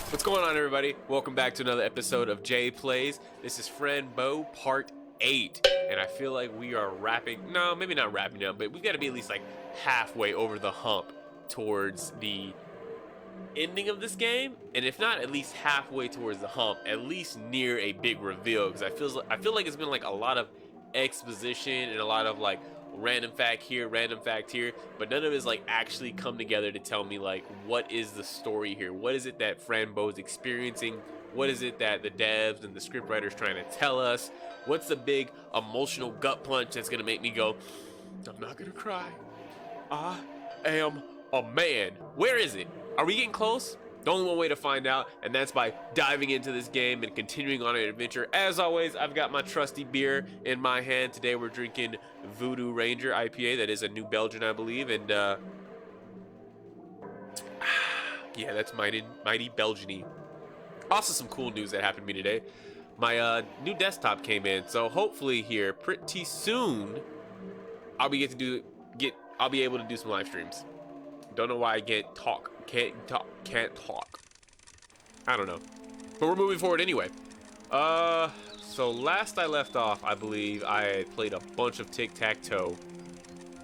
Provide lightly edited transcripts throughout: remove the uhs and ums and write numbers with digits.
What's going on, everybody? Welcome back to another episode of Jay Plays. This is Fran Bow Part 8, and I feel like we are maybe not wrapping up, but we've got to be at least like halfway over the hump towards the ending of this game, and if not at least halfway towards the hump, at least near a big reveal, because I feel like it's been like a lot of exposition and a lot of like random fact here, but none of it is like actually come together to tell me like what is the story here, what is it that Fran Bow is experiencing, what is it that the devs and the scriptwriters trying to tell us, what's the big emotional gut punch that's gonna make me go, I'm not gonna cry, I am a man. Where is it? Are we getting close? The only one way to find out, and that's by diving into this game and continuing on an adventure. As always, I've got my trusty beer in my hand. Today we're drinking Voodoo Ranger IPA. That is a New Belgian, I believe, and yeah, that's mighty Belgian-y. Also, some cool news that happened to me today. My new desktop came in, so hopefully here pretty soon I'll be able to do some live streams. Don't know why I can't talk. I don't know. But we're moving forward anyway. So last I left off, I believe I played a bunch of tic-tac-toe.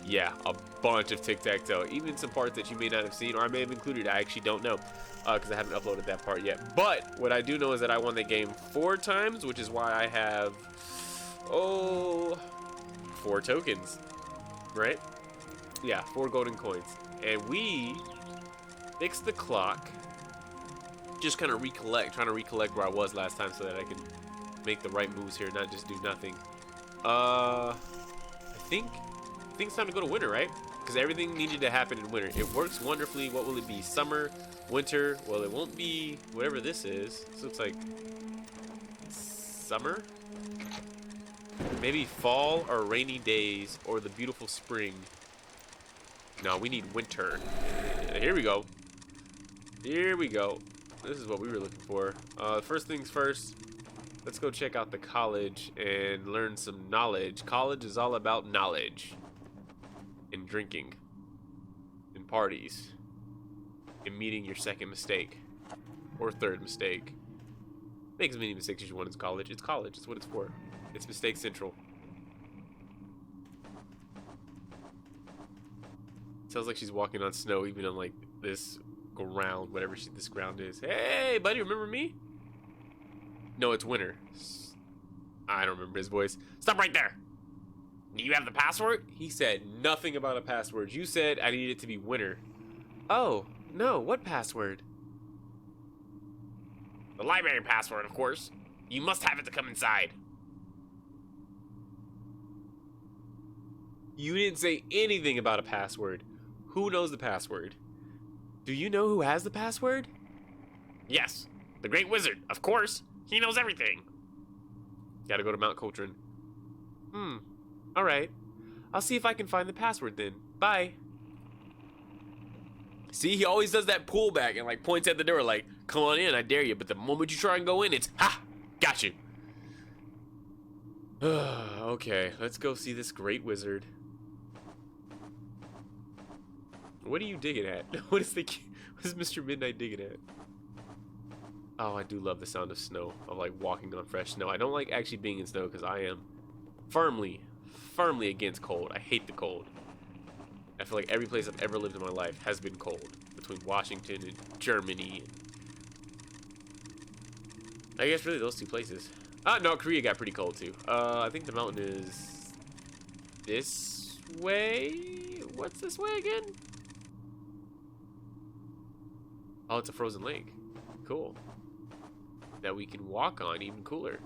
Yeah, a bunch of tic-tac-toe. Even some parts that you may not have seen, or I may have included, I actually don't know. Because I haven't uploaded that part yet. But what I do know is that I won the game 4 times, which is why I have, 4 tokens. Right? Yeah, 4 golden coins. And we fixed the clock. Just kind of trying to recollect where I was last time so that I can make the right moves here, not just do nothing. I think it's time to go to winter, right? Because everything needed to happen in winter. It works wonderfully. What will it be? Summer, winter? Well, it won't be whatever this is. This looks like summer? Maybe fall or rainy days or the beautiful spring. No, we need winter. Here we go. Here we go. This is what we were looking for. First things first, let's go check out the college and learn some knowledge. College is all about knowledge. And drinking. And parties. And meeting your second mistake. Or third mistake. Make as many mistakes as you want in college. It's college. It's what it's for. It's mistake central. Sounds like she's walking on snow, even on like this ground, whatever this ground is. Hey, buddy, remember me? No, it's winter. I don't remember his voice. Stop right there. Do you have the password? He said nothing about a password. You said I needed it to be winter. Oh, no, what password? The library password, of course. You must have it to come inside. You didn't say anything about a password. Who knows the password? Do you know who has the password? Yes, the Great Wizard, of course. He knows everything. Gotta go to Mount Coltrane. Alright. I'll see if I can find the password then. Bye. See, he always does that pullback and like points at the door like, come on in, I dare you. But the moment you try and go in, it's, ha! Got you. Okay, let's go see this Great Wizard. What are you digging at? What is Mr. Midnight digging at? Oh, I do love the sound of snow, of like walking on fresh snow. I don't like actually being in snow because I am firmly against cold. I hate the cold. I feel like every place I've ever lived in my life has been cold. Between Washington and Germany. I guess really those 2 places. No, Korea got pretty cold too. I think the mountain is this way. What's this way again? Oh, it's a frozen lake. Cool. That we can walk on, even cooler.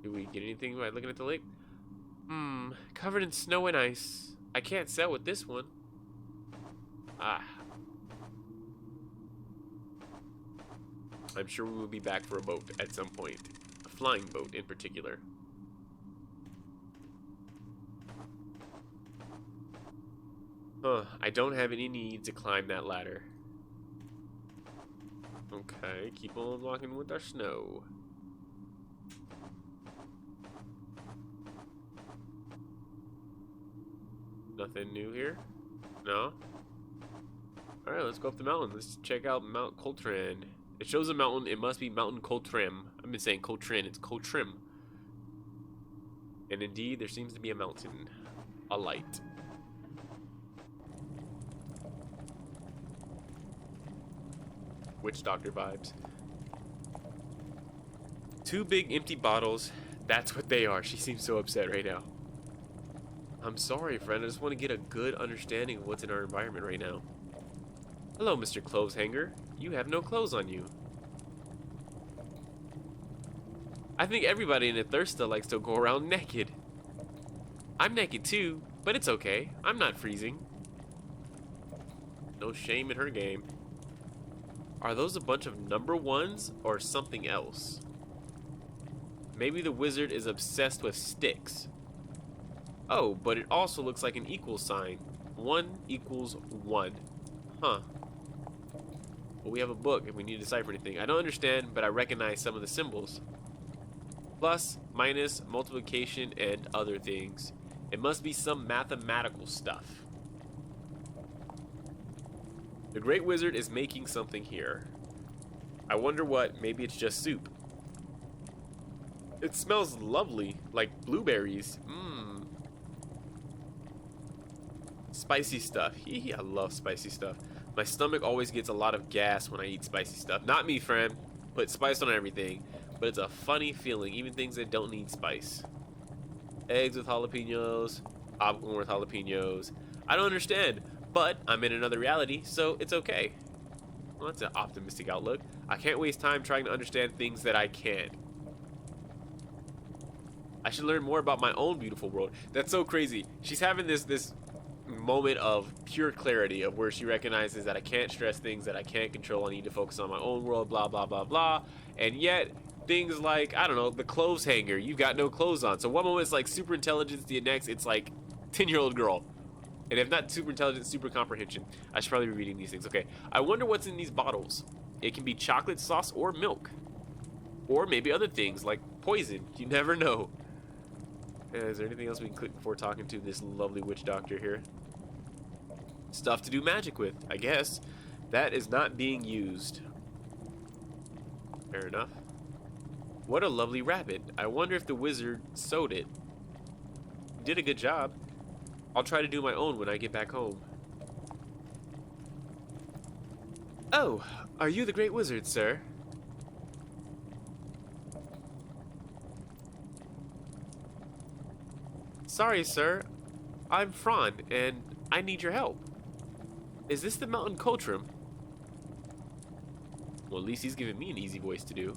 Do we get anything by looking at the lake? Covered in snow and ice. I can't sail with this one. I'm sure we will be back for a boat at some point. A flying boat in particular. I don't have any need to climb that ladder. Okay, keep on walking with our snow. Nothing new here? No? Alright, let's go up the mountain. Let's check out Mount Coltrane. It shows a mountain. It must be Mountain Coltrim. I've been saying Coltrin. It's Coltrim. And indeed, there seems to be a mountain. A light. Witch doctor vibes. 2 big empty bottles. That's what they are. She seems so upset right now. I'm sorry, friend. I just want to get a good understanding of what's in our environment right now. Hello, Mr. Clothes Hanger. You have no clothes on you. I think everybody in Thirsta likes to go around naked. I'm naked too, but it's okay. I'm not freezing. No shame in her game. Are those a bunch of number ones or something else? Maybe the wizard is obsessed with sticks. Oh, but it also looks like an equal sign. 1 equals 1. Huh. Well, we have a book if we need to decipher anything. I don't understand, but I recognize some of the symbols. Plus, minus, multiplication, and other things. It must be some mathematical stuff. The Great Wizard is making something here. I wonder what. Maybe it's just soup. It smells lovely, like blueberries. Mmm. Spicy stuff. Hee, I love spicy stuff. My stomach always gets a lot of gas when I eat spicy stuff. Not me, friend. Put spice on everything. But it's a funny feeling, even things that don't need spice. Eggs with jalapenos, popcorn with jalapenos. I don't understand, but I'm in another reality, so it's okay. Well, that's an optimistic outlook. I can't waste time trying to understand things that I can't. I should learn more about my own beautiful world. That's so crazy. She's having this moment of pure clarity of where she recognizes that I can't stress things that I can't control. I need to focus on my own world, blah, blah, blah, blah. And yet, things like, I don't know, the clothes hanger, you've got no clothes on. So one moment it's like super intelligence, the next it's like 10-year-old girl. And if not super intelligence, super comprehension. I should probably be reading these things. Okay, I wonder what's in these bottles. It can be chocolate sauce or milk. Or maybe other things like poison. You never know. Is there anything else we can click before talking to this lovely witch doctor here? Stuff to do magic with, I guess. That is not being used. Fair enough. What a lovely rabbit. I wonder if the wizard sewed it. Did a good job. I'll try to do my own when I get back home. Oh, are you the Great Wizard, sir? Sorry, sir. I'm Fran, and I need your help. Is this the Mountain Coltrim? Well, at least he's giving me an easy voice to do.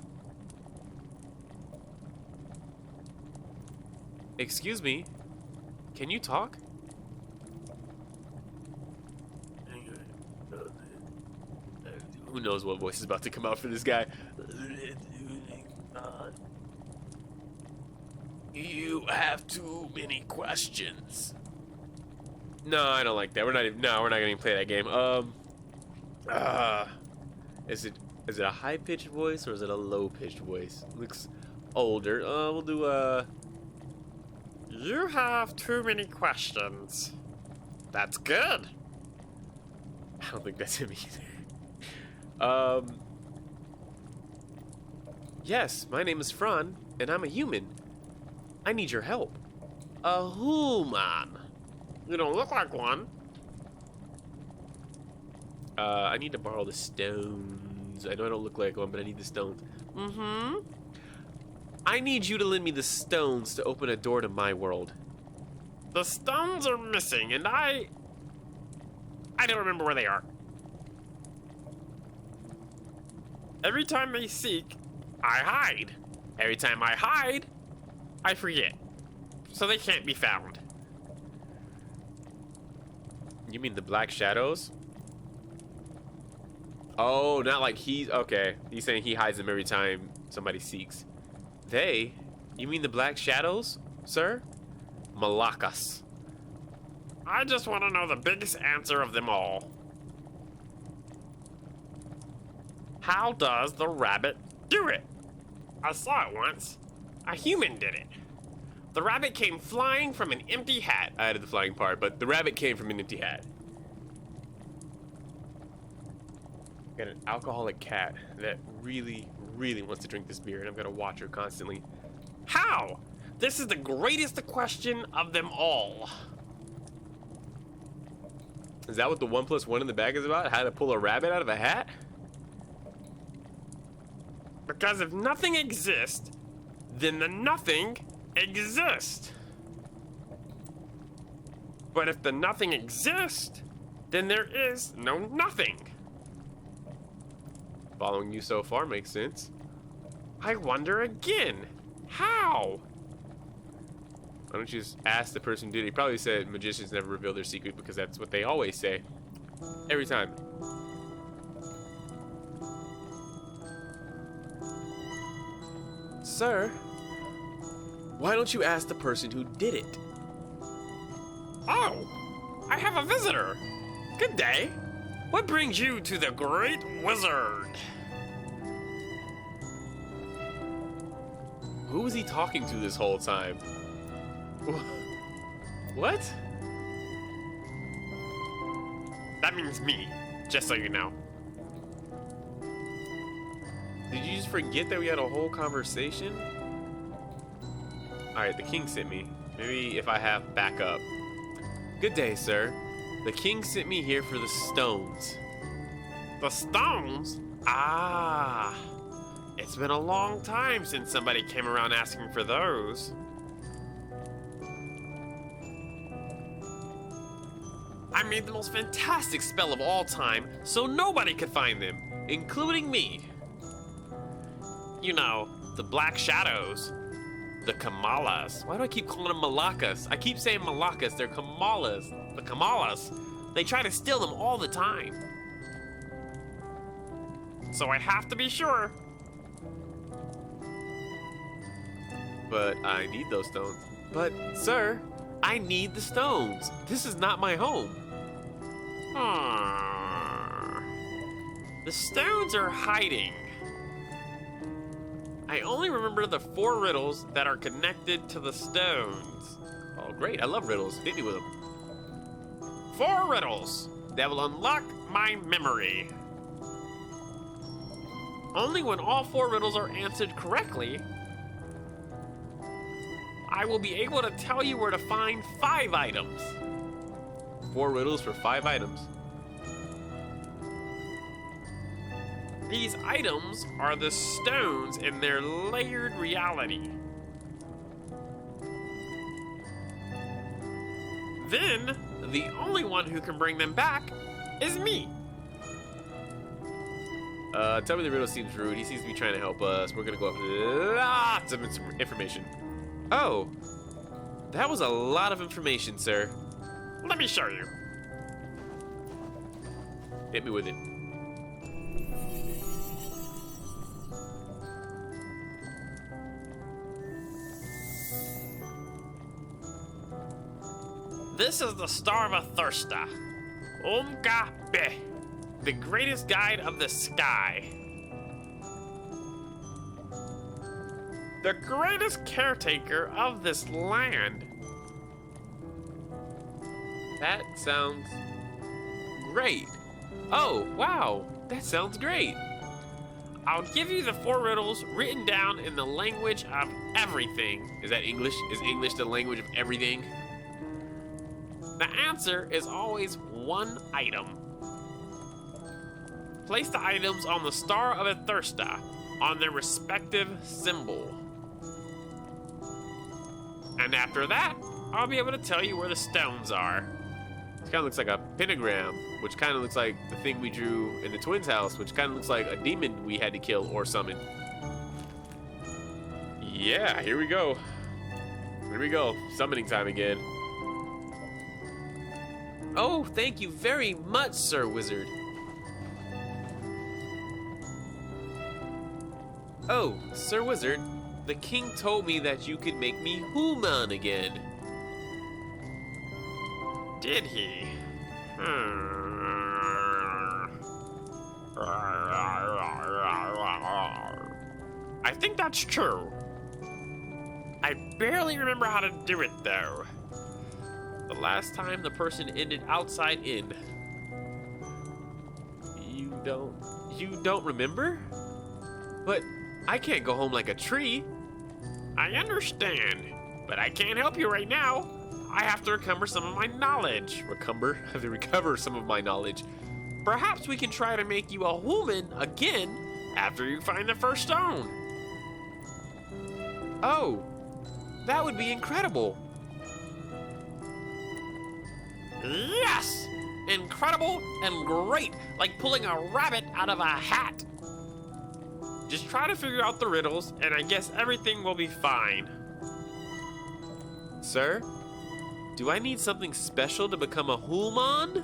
Excuse me. Can you talk? Who knows what voice is about to come out for this guy? You have too many questions. No, I don't like that. We're not gonna even play that game. Is it a high-pitched voice or is it a low-pitched voice? Looks older. We'll do You have too many questions. That's good. I don't think that's him either. Yes, my name is Fran, and I'm a human. I need your help. A human. You don't look like one. I need to borrow the stones. I know I don't look like one, but I need the stones. Mm-hmm. I need you to lend me the stones to open a door to my world. The stones are missing, and I don't remember where they are. Every time I seek, I hide. Every time I hide, I forget. So they can't be found. You mean the black shadows? Oh, not like he's... Okay, he's saying he hides them every time somebody seeks. They? You mean the black shadows, sir? Malakas. I just want to know the biggest answer of them all. How does the rabbit do it? I saw it once. A human did it. The rabbit came flying from an empty hat. I added the flying part, but the rabbit came from an empty hat. Got an alcoholic cat that really, really wants to drink this beer, and I'm gonna watch her constantly. How? This is the greatest question of them all. Is that what the 1+1 in the bag is about? How to pull a rabbit out of a hat? Because if nothing exists, then the nothing exists. But if the nothing exists, then there is no nothing. Following you so far makes sense. I wonder again, how? Why don't you just ask the person who did it? He probably said magicians never reveal their secret because that's what they always say. Every time. Sir, why don't you ask the person who did it? Oh, I have a visitor. Good day. What brings you to the Great Wizard? Who was he talking to this whole time? What? That means me, just so you know. Did you just forget that we had a whole conversation? Alright, the king sent me. Maybe if I have backup. Good day, sir. The king sent me here for the stones. The stones? Ah, it's been a long time since somebody came around asking for those. I made the most fantastic spell of all time, so nobody could find them, including me. You know, the Black Shadows, the Kamalas. Why do I keep calling them Malakas? I keep saying Malakas, they're Kamalas. The Kamalas, they try to steal them all the time. So I have to be sure. But I need those stones. But, sir, I need the stones. This is not my home. The stones are hiding. I only remember the 4 riddles that are connected to the stones. Oh, great. I love riddles. Hit me with them. 4 riddles that will unlock my memory. Only when all 4 riddles are answered correctly, I will be able to tell you where to find 5 items. 4 riddles for 5 items. These items are the stones in their layered reality. Then, the only one who can bring them back is me. Tell me the riddle seems rude. He seems to be trying to help us. We're gonna go up lots of information. Oh, that was a lot of information, sir. Let me show you. Hit me with it. This is the Star of Athirsta, Omga Be, the greatest guide of the sky. The greatest caretaker of this land. That sounds great. Oh, wow. That sounds great. I'll give you the 4 riddles written down in the language of everything. Is that English? Is English the language of everything? The answer is always 1 item. Place the items on the Star of Athirsta on their respective symbol. And after that, I'll be able to tell you where the stones are. It kind of looks like a pentagram, which kind of looks like the thing we drew in the twins' house, which kind of looks like a demon we had to kill or summon. Yeah, here we go. Here we go. Summoning time again. Oh, thank you very much, Sir Wizard. Oh, Sir Wizard, the king told me that you could make me human again. Did he? I think that's true. I barely remember how to do it, though. The last time the person ended outside in. You don't remember? But I can't go home like a tree. I understand, but I can't help you right now. I have to recover some of my knowledge. I have to recover some of my knowledge. Perhaps we can try to make you a human again after you find the first stone. Oh, that would be incredible. Yes! Incredible and great, like pulling a rabbit out of a hat. Just try to figure out the riddles, and I guess everything will be fine. Sir, do I need something special to become a human?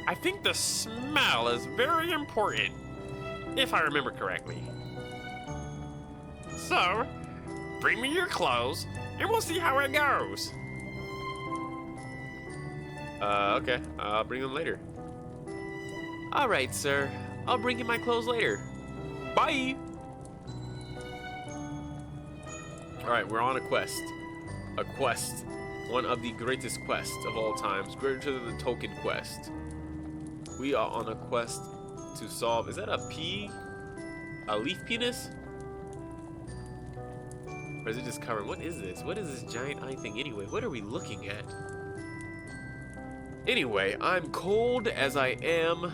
I think the smell is very important, if I remember correctly. So, bring me your clothes, and we'll see how it goes. Okay. I'll bring them later. All right, sir. I'll bring you my clothes later. Bye! All right, we're on a quest. A quest. One of the greatest quests of all times. Greater than the token quest. We are on a quest to solve... Is that a pea? A leaf penis? Or is it just covering? What is this? What is this giant eye thing anyway? What are we looking at? Anyway, I'm cold as I am,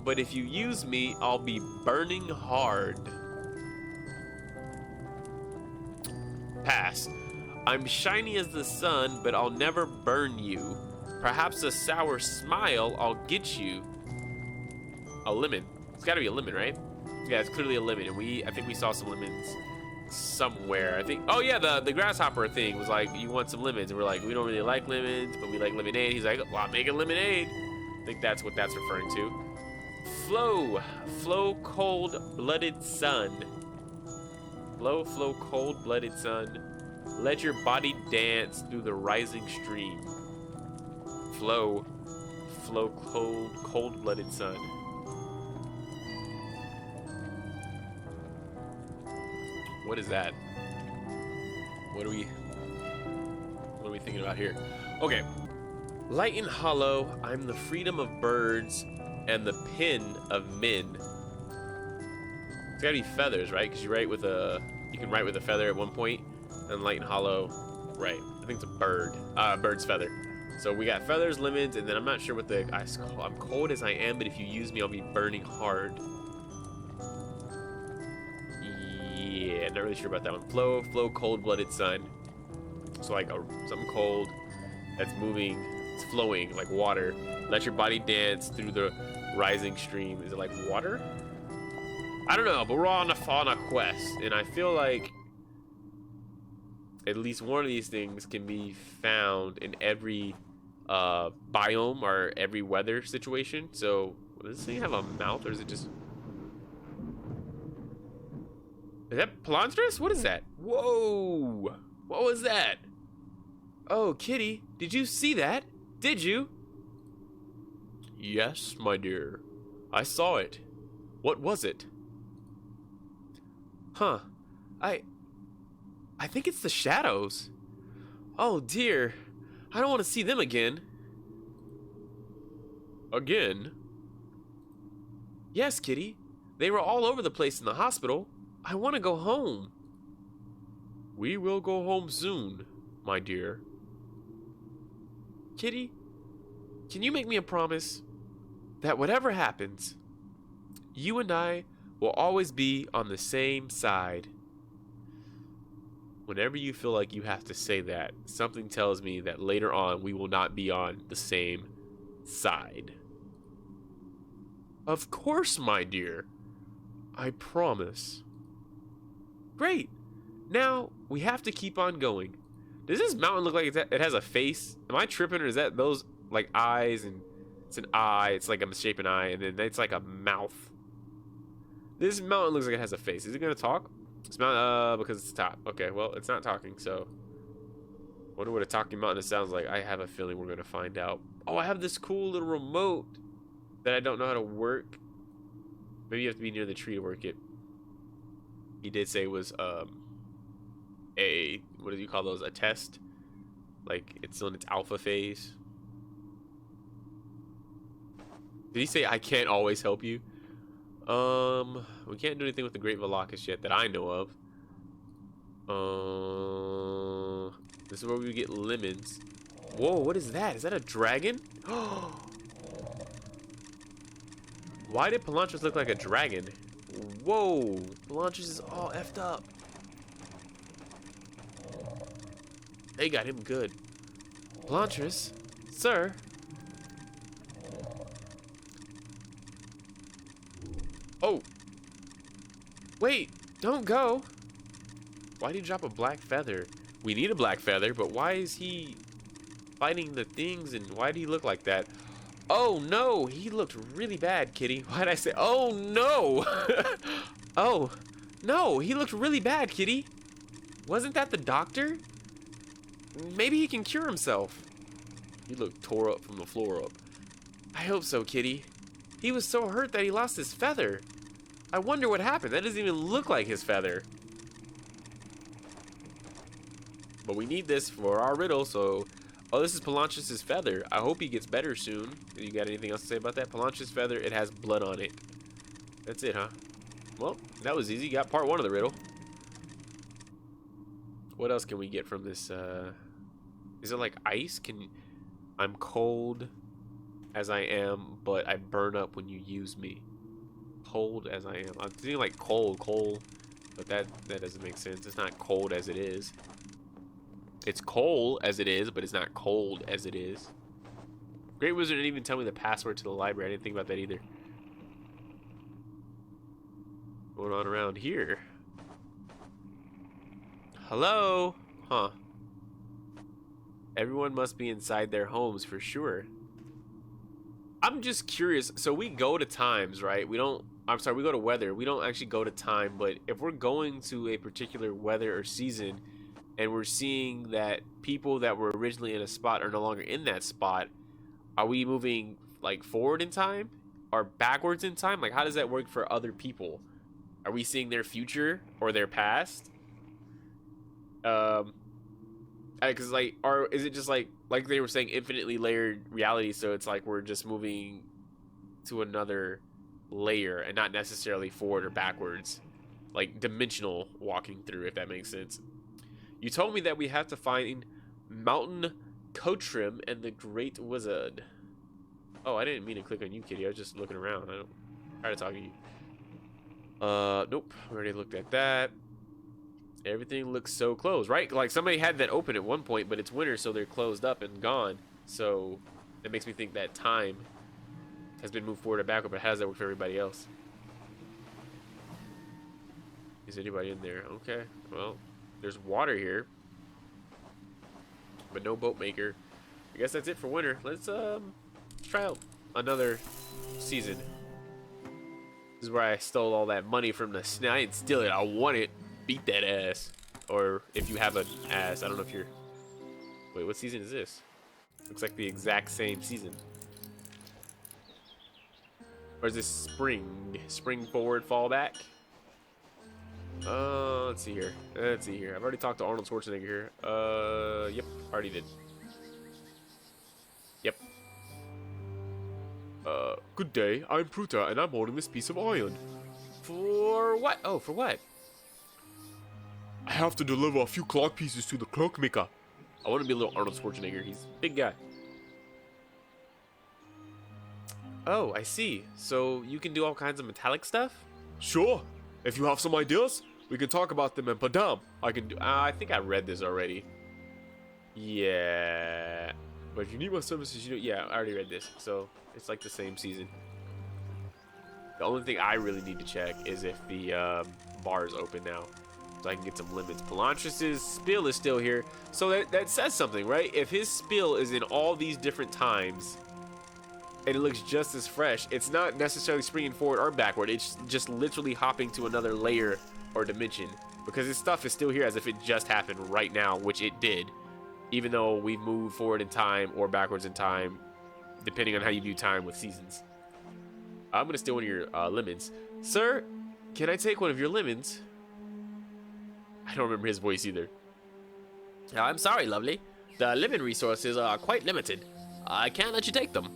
but if you use me, I'll be burning hard. Pass. I'm shiny as the sun, but I'll never burn you. Perhaps a sour smile, I'll get you. A lemon. It's gotta be a lemon, right? Yeah, it's clearly a lemon, and I think we saw some lemons somewhere. I think, oh yeah, the grasshopper thing was like, you want some lemons, and we're like, we don't really like lemons, but we like lemonade. He's like, well, I'm making lemonade. I think that's what that's referring to. Flow cold-blooded sun. Flow cold-blooded sun. Let your body dance through the rising stream. Flow cold-blooded sun. What is that? What are we thinking about here? Okay. Light and hollow, I'm the freedom of birds and the pen of men. It's gotta be feathers, right? Because you can write with a feather at one point, and light and hollow, right? I think it's a bird, bird's feather. So we got feathers, lemons, and then I'm not sure what I'm cold as I am, but if you use me, I'll be burning hard. Yeah, not really sure about that one. Flow, cold-blooded sun. So like something cold that's moving, it's flowing like water. Let your body dance through the rising stream. Is it like water? I don't know, but we're on a quest, and I feel like at least one of these things can be found in every biome or every weather situation. So does this thing have a mouth, or is it just... Is that Plonstrous? What is that? Whoa! What was that? Oh, Kitty, did you see that? Did you? Yes, my dear. I saw it. What was it? Huh. I think it's the shadows. Oh, dear. I don't want to see them again. Again? Yes, Kitty. They were all over the place in the hospital. I want to go home. We will go home soon, my dear. Kitty, can you make me a promise that whatever happens, you and I will always be on the same side? Whenever you feel like you have to say that, something tells me that later on we will not be on the same side. Of course, my dear. I promise. Great. Now we have to keep on going. Does this mountain look like it has a face? Am I tripping, or is that those like eyes, and it's an eye, it's like a misshapen eye, and then it's like a mouth? This mountain looks like it has a face. Is it gonna talk? It's not because it's top. Okay, well, it's not talking, so wonder what a talking mountain sounds like. I have a feeling we're gonna find out. Oh, I have this cool little remote that I don't know how to work. Maybe you have to be near the tree to work it. He did say it was a, what do you call those, a test? Like it's on its alpha phase. Did he say I can't always help you? We can't do anything with the Great Velocus yet that I know of. This is where we get lemons. Whoa, what is that? Is that a dragon? Why did Pelantris look like a dragon? Whoa, Pelantris is all effed up. They got him good. Pelantris, sir. Oh. Wait, don't go. Why did you drop a black feather? We need a black feather, but why is he fighting the things and why did he look like that? Oh no, he looked really bad, kitty. Why'd I say, oh no? Oh, no, he looked really bad, kitty. Wasn't that the doctor? Maybe he can cure himself. He looked tore up from the floor up. I hope so, kitty. He was so hurt that he lost his feather. I wonder what happened. That doesn't even look like his feather. But we need this for our riddle, so... Oh, this is Pelantris' feather. I hope he gets better soon. You got anything else to say about that? Pelantris' feather, it has blood on it. That's it, huh? Well, that was easy. Got part 1 of the riddle. What else can we get from this? Is it like ice? I'm cold as I am, but I burn up when you use me. Cold as I am. I'm thinking like coal, but that doesn't make sense. It's not cold as it is. It's cold as it is, but it's not cold as it is. Great Wizard didn't even tell me the password to the library. I didn't think about that either. What's going on around here? Hello? Huh. Everyone must be inside their homes for sure. I'm just curious. So we go to times, right? We go to weather. We don't actually go to time, but if we're going to a particular weather or season and we're seeing that people that were originally in a spot are no longer in that spot, are we moving like forward in time or backwards in time? Like how does that work for other people? Are we seeing their future or their past? Because like, or is it just like they were saying, infinitely layered reality? So it's like we're just moving to another layer and not necessarily forward or backwards, like dimensional walking through, if that makes sense. You told me that we have to find Mountain Cotrim and the Great Wizard. Oh, I didn't mean to click on you, kitty. I was just looking around. I don't try to talk to you. Nope. Already looked at that. Everything looks so closed, right? Like somebody had that open at one point, but it's winter, so they're closed up and gone. So it makes me think that time has been moved forward or backward, but how does that work for everybody else? Is anybody in there? Okay, well, there's water here, but no boat maker. I guess that's it for winter. Let's try out another season. This is where I stole all that money from the snack. I didn't steal it. I won it. Beat that ass. Or if you have an ass. I don't know if you're... Wait, what season is this? Looks like the exact same season. Or is this spring? Spring forward, fall back? Let's see here. Let's see here. I've already talked to Arnold Schwarzenegger here. Yep. Already did. Yep. Good day. I'm Pruta, and I'm holding this piece of iron. For what? Oh, for what? I have to deliver a few clock pieces to the clockmaker. I want to be a little Arnold Schwarzenegger. He's a big guy. Oh, I see. So you can do all kinds of metallic stuff? Sure. If you have some ideas, we can talk about them in Padam. I can do... I think I read this already. Yeah. But if you need my services, you know... Yeah, I already read this. So it's like the same season. The only thing I really need to check is if the bar is open now. So I can get some limits. Pelantris' spill is still here. So that says something, right? If his spill is in all these different times and it looks just as fresh, it's not necessarily springing forward or backward. It's just literally hopping to another layer or dimension, because his stuff is still here as if it just happened right now, which it did, even though we moved forward in time or backwards in time, depending on how you view time with seasons. I'm gonna steal one of your lemons. Sir, can I take one of your lemons? I don't remember his voice either. I'm sorry, lovely. The lemon resources are quite limited. I can't let you take them.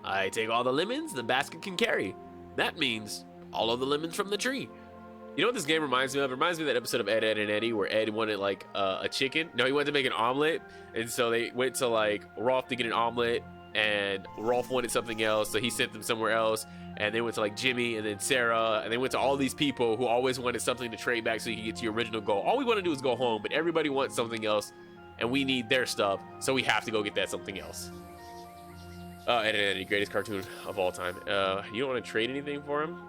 I take all the lemons the basket can carry. That means all of the lemons from the tree. You know what this game reminds me of? It reminds me of that episode of Ed, Ed, and Eddie where Ed wanted like a chicken. No, he wanted to make an omelet, and so they went to like Rolf to get an omelet, and Rolf wanted something else, so he sent them somewhere else. And they went to like Jimmy and then Sarah, and they went to all these people who always wanted something to trade back so you could get to your original goal. All we want to do is go home, but everybody wants something else, and we need their stuff, so we have to go get that something else. Ed, Ed, Eddie, greatest cartoon of all time. You don't want to trade anything for him?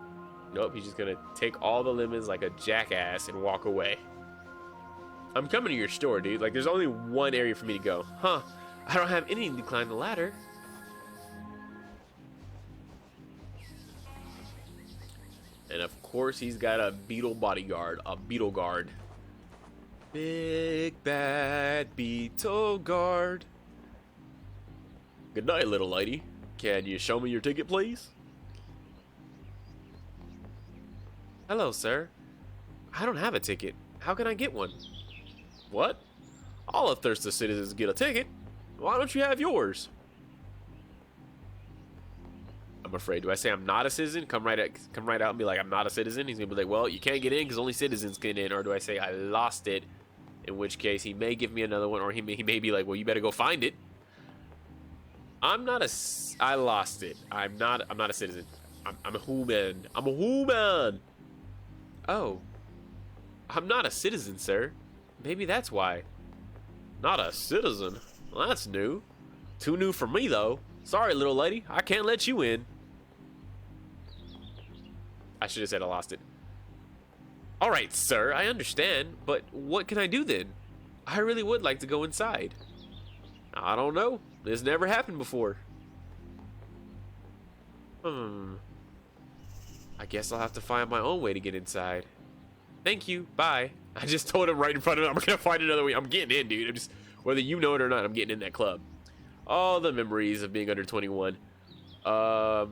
Nope, he's just gonna take all the lemons like a jackass and walk away. I'm coming to your store, dude. Like, there's only one area for me to go. Huh, I don't have anything to climb the ladder. And of course, he's got a beetle bodyguard, a beetle guard. Big bad beetle guard. Good night, little lady. Can you show me your ticket, please? Hello, sir. I don't have a ticket. How can I get one? What? All of thirsty citizens get a ticket. Why don't you have yours? I'm afraid. Do I say I'm not a citizen? Come right out and be like, I'm not a citizen? He's gonna be like, well, you can't get in because only citizens get in. Or do I say I lost it? In which case he may give me another one, or he may be like, well, you better go find it. I lost it. I'm not a citizen. I'm a human. I'm a human. Oh. I'm not a citizen, sir. Maybe that's why. Not a citizen? Well, that's new. Too new for me, though. Sorry, little lady. I can't let you in. I should have said I lost it. All right, sir. I understand. But what can I do then? I really would like to go inside. I don't know. This never happened before. I guess I'll have to find my own way to get inside. Thank you. Bye. I just told him right in front of him, I'm gonna find another way. I'm getting in, dude. I'm just, whether you know it or not, I'm getting in that club. All the memories of being under 21. That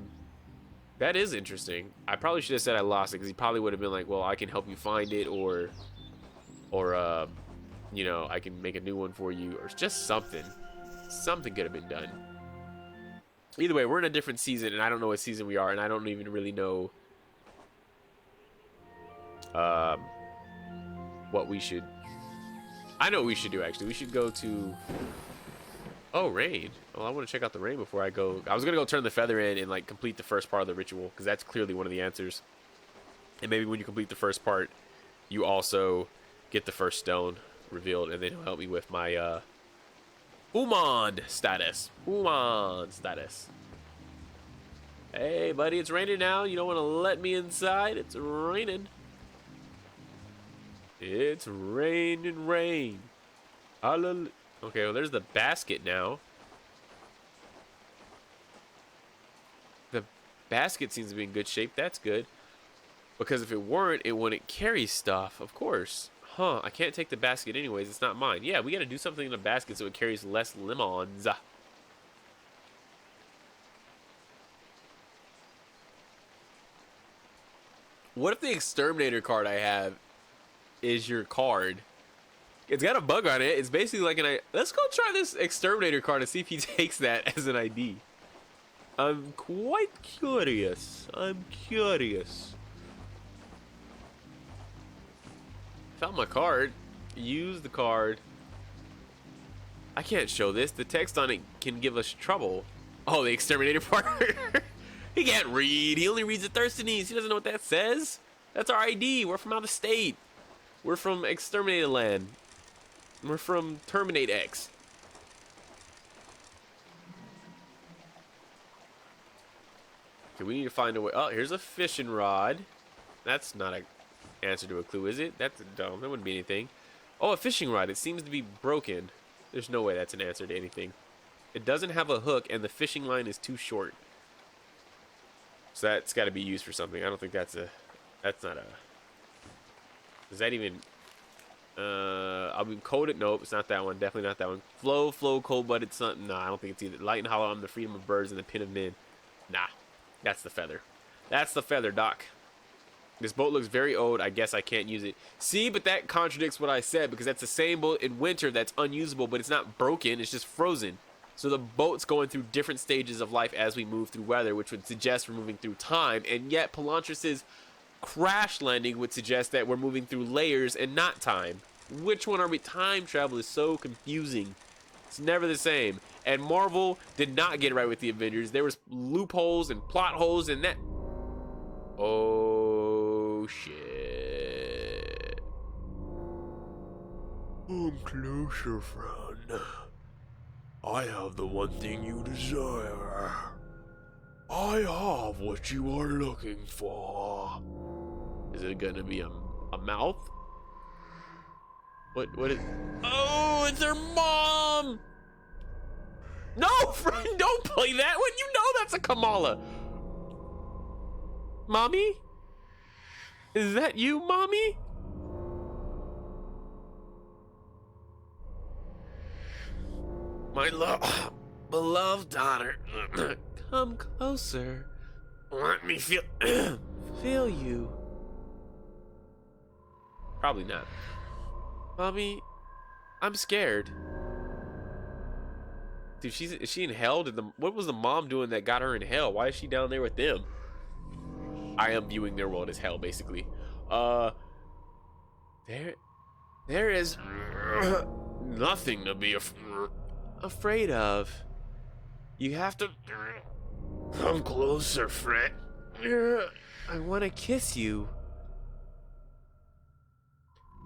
is interesting. I probably should have said I lost it, because he probably would have been like, well, I can help you find it, or you know, I can make a new one for you, or just something. Something could have been done. Either way, we're in a different season, and I don't know what season we are, and I don't even really know what we should... I know what we should do, actually. We should go to... Oh, rain. Well, I want to check out the rain before I go. I was going to go turn the feather in and, like, complete the first part of the ritual, because that's clearly one of the answers. And maybe when you complete the first part, you also get the first stone revealed, and then it'll help me with my, Human status. Human status. Hey, buddy, it's raining now. You don't want to let me inside? It's raining. It's raining rain. Okay, well, there's the basket now. The basket seems to be in good shape. That's good. Because if it weren't, it wouldn't carry stuff, of course. Huh, I can't take the basket anyways. It's not mine. Yeah, we got to do something in the basket so it carries less lemons. What if the exterminator card I have is your card? It's got a bug on it. It's basically like let's go try this exterminator card and see if he takes that as an ID. I'm quite curious. I'm curious. Found my card. Use the card. I can't show this. The text on it can give us trouble. Oh, the exterminator part. He can't read. He only reads the Thirstinese. He doesn't know what that says. That's our ID. We're from out of state. We're from Exterminator Land. We're from Terminate X. Okay, we need to find a way. Oh, here's a fishing rod. That's not a answer to a clue, is it? That's dumb. That wouldn't be anything. Oh, a fishing rod. It seems to be broken. There's no way that's an answer to anything. It doesn't have a hook, and the fishing line is too short. So that's got to be used for something. I don't think that's a... That's not a... Is that even... I'll be coated. Nope, it's not that one. Definitely not that one. Flow, cold-blooded sun. Nah, I don't think it's either. Light and hollow on the freedom of birds and the pin of men. Nah, that's the feather. That's the feather, Doc. This boat looks very old. I guess I can't use it. See, but that contradicts what I said, because that's the same boat in winter that's unusable, but it's not broken. It's just frozen. So the boat's going through different stages of life as we move through weather, which would suggest we're moving through time. And yet Pelantras's crash landing would suggest that we're moving through layers and not time. Which one are we? Time travel is so confusing. It's never the same. And Marvel did not get it right with the Avengers. There was loopholes and plot holes in that. Oh, shit. Come closer, friend. I have the one thing you desire. I have what you are looking for. Is it gonna be a mouth? What is... Oh, it's her mom! No, friend, don't play that one. You know that's a Kamala. Mommy? Is that you, Mommy? My beloved daughter. Come closer. Let me feel feel you. Probably not. Mommy, I'm scared. Dude, is she in hell? What was the mom doing that got her in hell? Why is she down there with them? I am viewing their world as hell, basically. There is nothing to be afraid of. You have to come closer, Fred. I want to kiss you.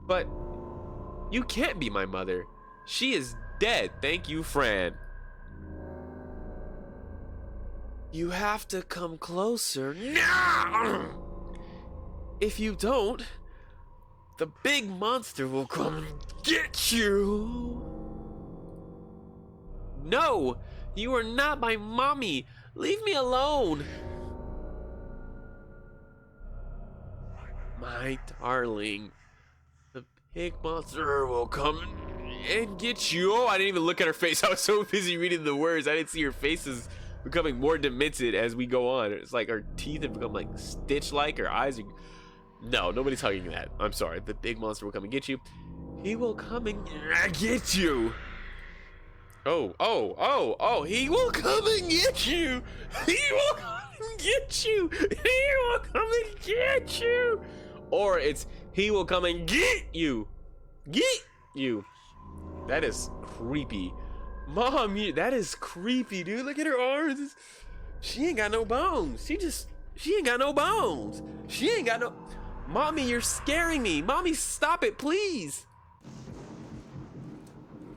But you can't be my mother. She is dead. Thank you, Fran. You have to come closer. No! If you don't, the big monster will come and get you. No, you are not my mommy. Leave me alone. My darling, the big monster will come and get you. Oh, I didn't even look at her face. I was so busy reading the words. I didn't see her faces becoming more demented as we go on. It's like her teeth have become like Stitch-like. Her eyes are... No, nobody's hugging that. I'm sorry. The big monster will come and get you. He will come and get you. Oh, he will come and get you. He will come and get you. He will come and get you. Or it's, he will come and get you. Get you. That is creepy. Mom, that is creepy, dude. Look at her arms. She ain't got no bones. She ain't got no bones. She ain't got no... Mommy, you're scaring me. Mommy, stop it, please.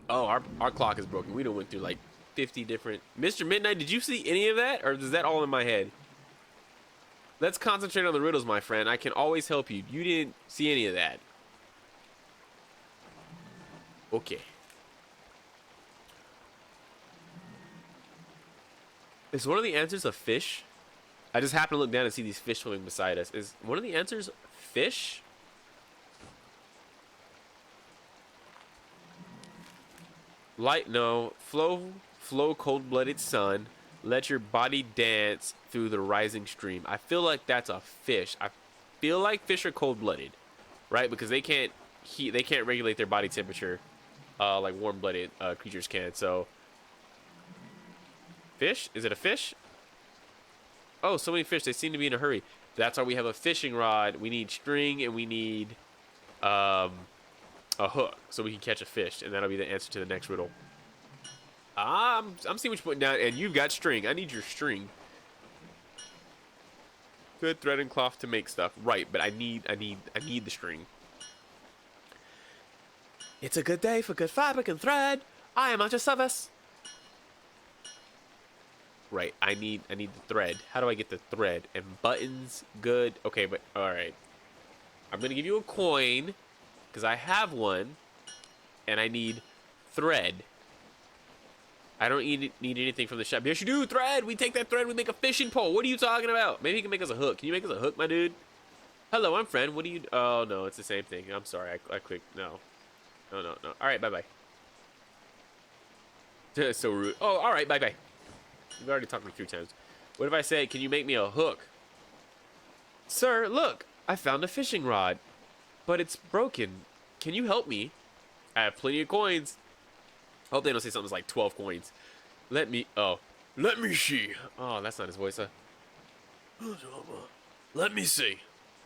Oh, our clock is broken. We done went through like 50 different... Mr. Midnight, did you see any of that? Or is that all in my head? Let's concentrate on the riddles, my friend. I can always help you. You didn't see any of that. Okay. Is one of the answers a fish? I just happened to look down and see these fish swimming beside us. Is one of the answers fish? Light, no. Flow, cold-blooded sun. Let your body dance through the rising stream. I feel like that's a fish. I feel like fish are cold-blooded, right? Because they can't regulate their body temperature like warm-blooded creatures can. So, fish? Is it a fish? Oh, so many fish. They seem to be in a hurry. That's why we have a fishing rod. We need string and we need a hook so we can catch a fish, and that'll be the answer to the next riddle. I'm seeing what you're putting down, and you've got string. I need your string. Good thread and cloth to make stuff, right? But I need the string. It's a good day for good fabric and thread. I am at your service. Right, I need the thread. How do I get the thread? And buttons, good. Okay, but all right. I'm gonna give you a coin because I have one, and I need thread. I don't need anything from the shop. Yes, you do. Thread. We take that thread. We make a fishing pole. What are you talking about? Maybe you can make us a hook. Can you make us a hook, my dude? Hello, I'm Fran. What do you? Oh no, it's the same thing. I'm sorry. I clicked. No. No. All right, bye. So rude. Oh, all right, bye. We've already talked to me 3 times. What if I say, can you make me a hook? Sir, look. I found a fishing rod, but it's broken. Can you help me? I have plenty of coins. I hope they don't say something like 12 coins. Let me see. Oh, that's not his voice, huh? Let me see.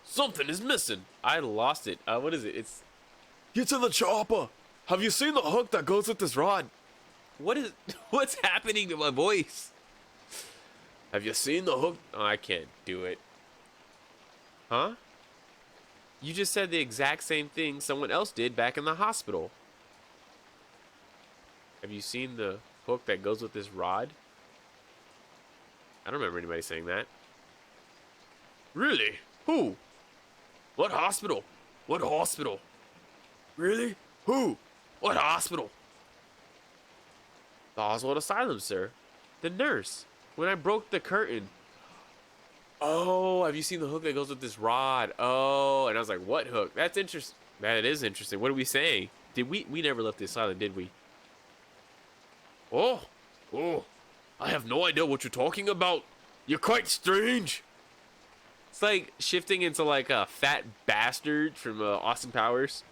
Something is missing. I lost it. What is it? It's in the chopper. Have you seen the hook that goes with this rod? What's happening to my voice? Have you seen the hook? Oh, I can't do it. Huh? You just said the exact same thing someone else did back in the hospital. Have you seen the hook that goes with this rod? I don't remember anybody saying that. Really? Who? What hospital? What hospital? Really? Who? What hospital? The Oswald Asylum, sir. The nurse. When I broke the curtain. Oh, have you seen the hook that goes with this rod? Oh, and I was like, what hook? That's interesting. That is interesting. What are we saying? Did we never left the asylum, did we? Oh, I have no idea what you're talking about. You're quite strange. It's like shifting into like a fat bastard from Austin Powers.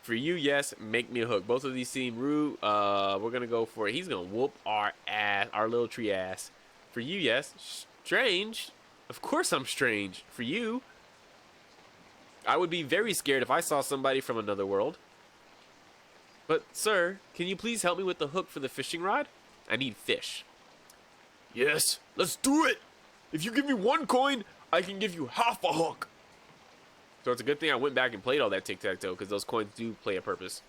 For you, yes, make me a hook. Both of these seem rude. We're gonna go for it. He's gonna whoop our ass, our little tree ass. For you, yes. Strange. Of course I'm strange. For you, I would be very scared if I saw somebody from another world. But, sir, can you please help me with the hook for the fishing rod? I need fish. Yes, let's do it. If you give me 1 coin, I can give you half a hook. So it's a good thing I went back and played all that tic-tac-toe, because those coins do play a purpose.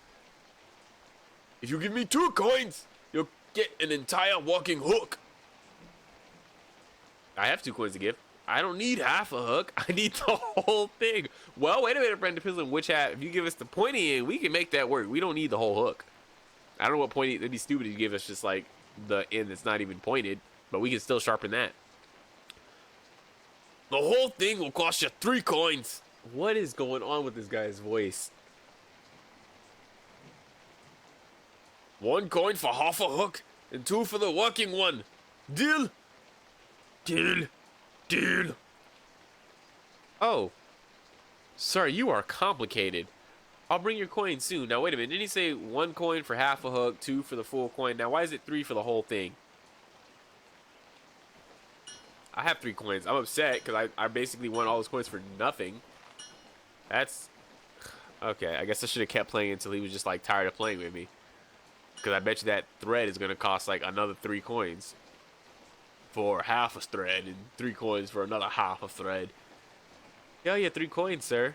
If you give me 2 coins, you'll get an entire walking hook. I have 2 coins to give. I don't need half a hook. I need the whole thing. Well, wait a minute, friend. Depends on which half. If you give us the pointy end, we can make that work. We don't need the whole hook. I don't know what pointy. It'd be stupid to give us just like the end that's not even pointed, but we can still sharpen that. The whole thing will cost you 3 coins. What is going on with this guy's voice? 1 coin for half a hook and 2 for the working one. Deal? Deal. Deal. Oh. Sir, you are complicated. I'll bring your coin soon. Now, wait a minute. Didn't he say 1 coin for half a hook, 2 for the full coin? Now, why is it 3 for the whole thing? I have 3 coins. I'm upset because I basically won all those coins for nothing. That's... Okay, I guess I should have kept playing until he was just, like, tired of playing with me. Because I bet you that thread is going to cost, like, another 3 coins. For half a thread, and 3 coins for another half a thread. Yeah, you have 3 coins, sir.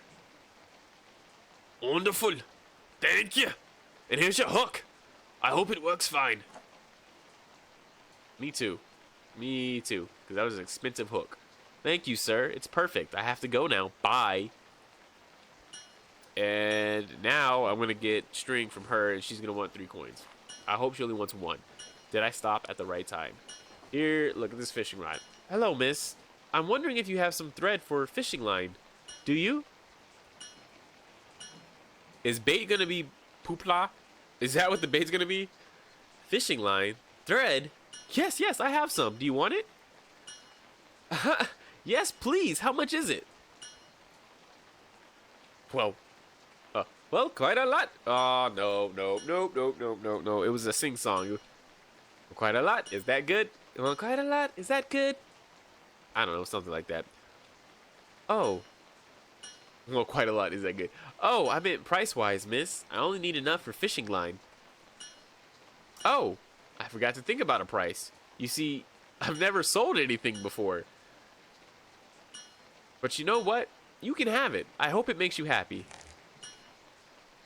Wonderful. Thank you. And here's your hook. I hope it works fine. Me too. Me too. Because that was an expensive hook. Thank you, sir. It's perfect. I have to go now. Bye. And now I'm going to get string from her, and she's going to want 3 coins. I hope she only wants 1. Did I stop at the right time? Here, look at this fishing rod. Hello, miss. I'm wondering if you have some thread for fishing line. Do you? Is bait gonna be poopla? Is that what the bait's gonna be? Fishing line? Thread? Yes, yes, I have some. Do you want it? Yes, please. How much is it? Well, quite a lot. Oh, no. It was a sing song. Quite a lot. Is that good? Well, quite a lot. Is that good? I don't know, something like that. Oh. Well, quite a lot. Is that good? Oh, I meant price-wise, miss. I only need enough for fishing line. Oh, I forgot to think about a price. You see, I've never sold anything before. But you know what? You can have it. I hope it makes you happy.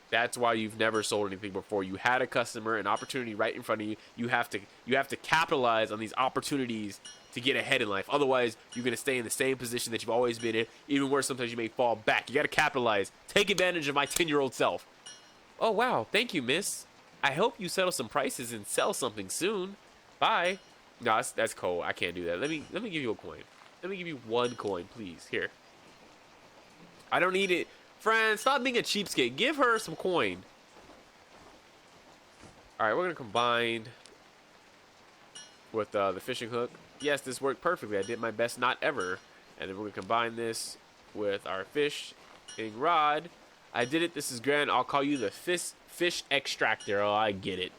That's why you've never sold anything before. You had a customer, an opportunity right in front of you. You have to capitalize on these opportunities to get ahead in life. Otherwise, you're going to stay in the same position that you've always been in. Even worse, sometimes you may fall back. You got to capitalize. Take advantage of my 10-year-old self. Oh, wow. Thank you, miss. I hope you settle some prices and sell something soon. Bye. No, that's cold. I can't do that. Let me give you a coin. Let me give you 1 coin, please. Here. I don't need it. Fran, stop being a cheapskate. Give her some coin. Alright, we're going to combine with the fishing hook. Yes, this worked perfectly. I did my best not ever And then we're gonna combine this with our fishing rod. I did it. This is grand. I'll call you the fish extractor. Oh, I get it.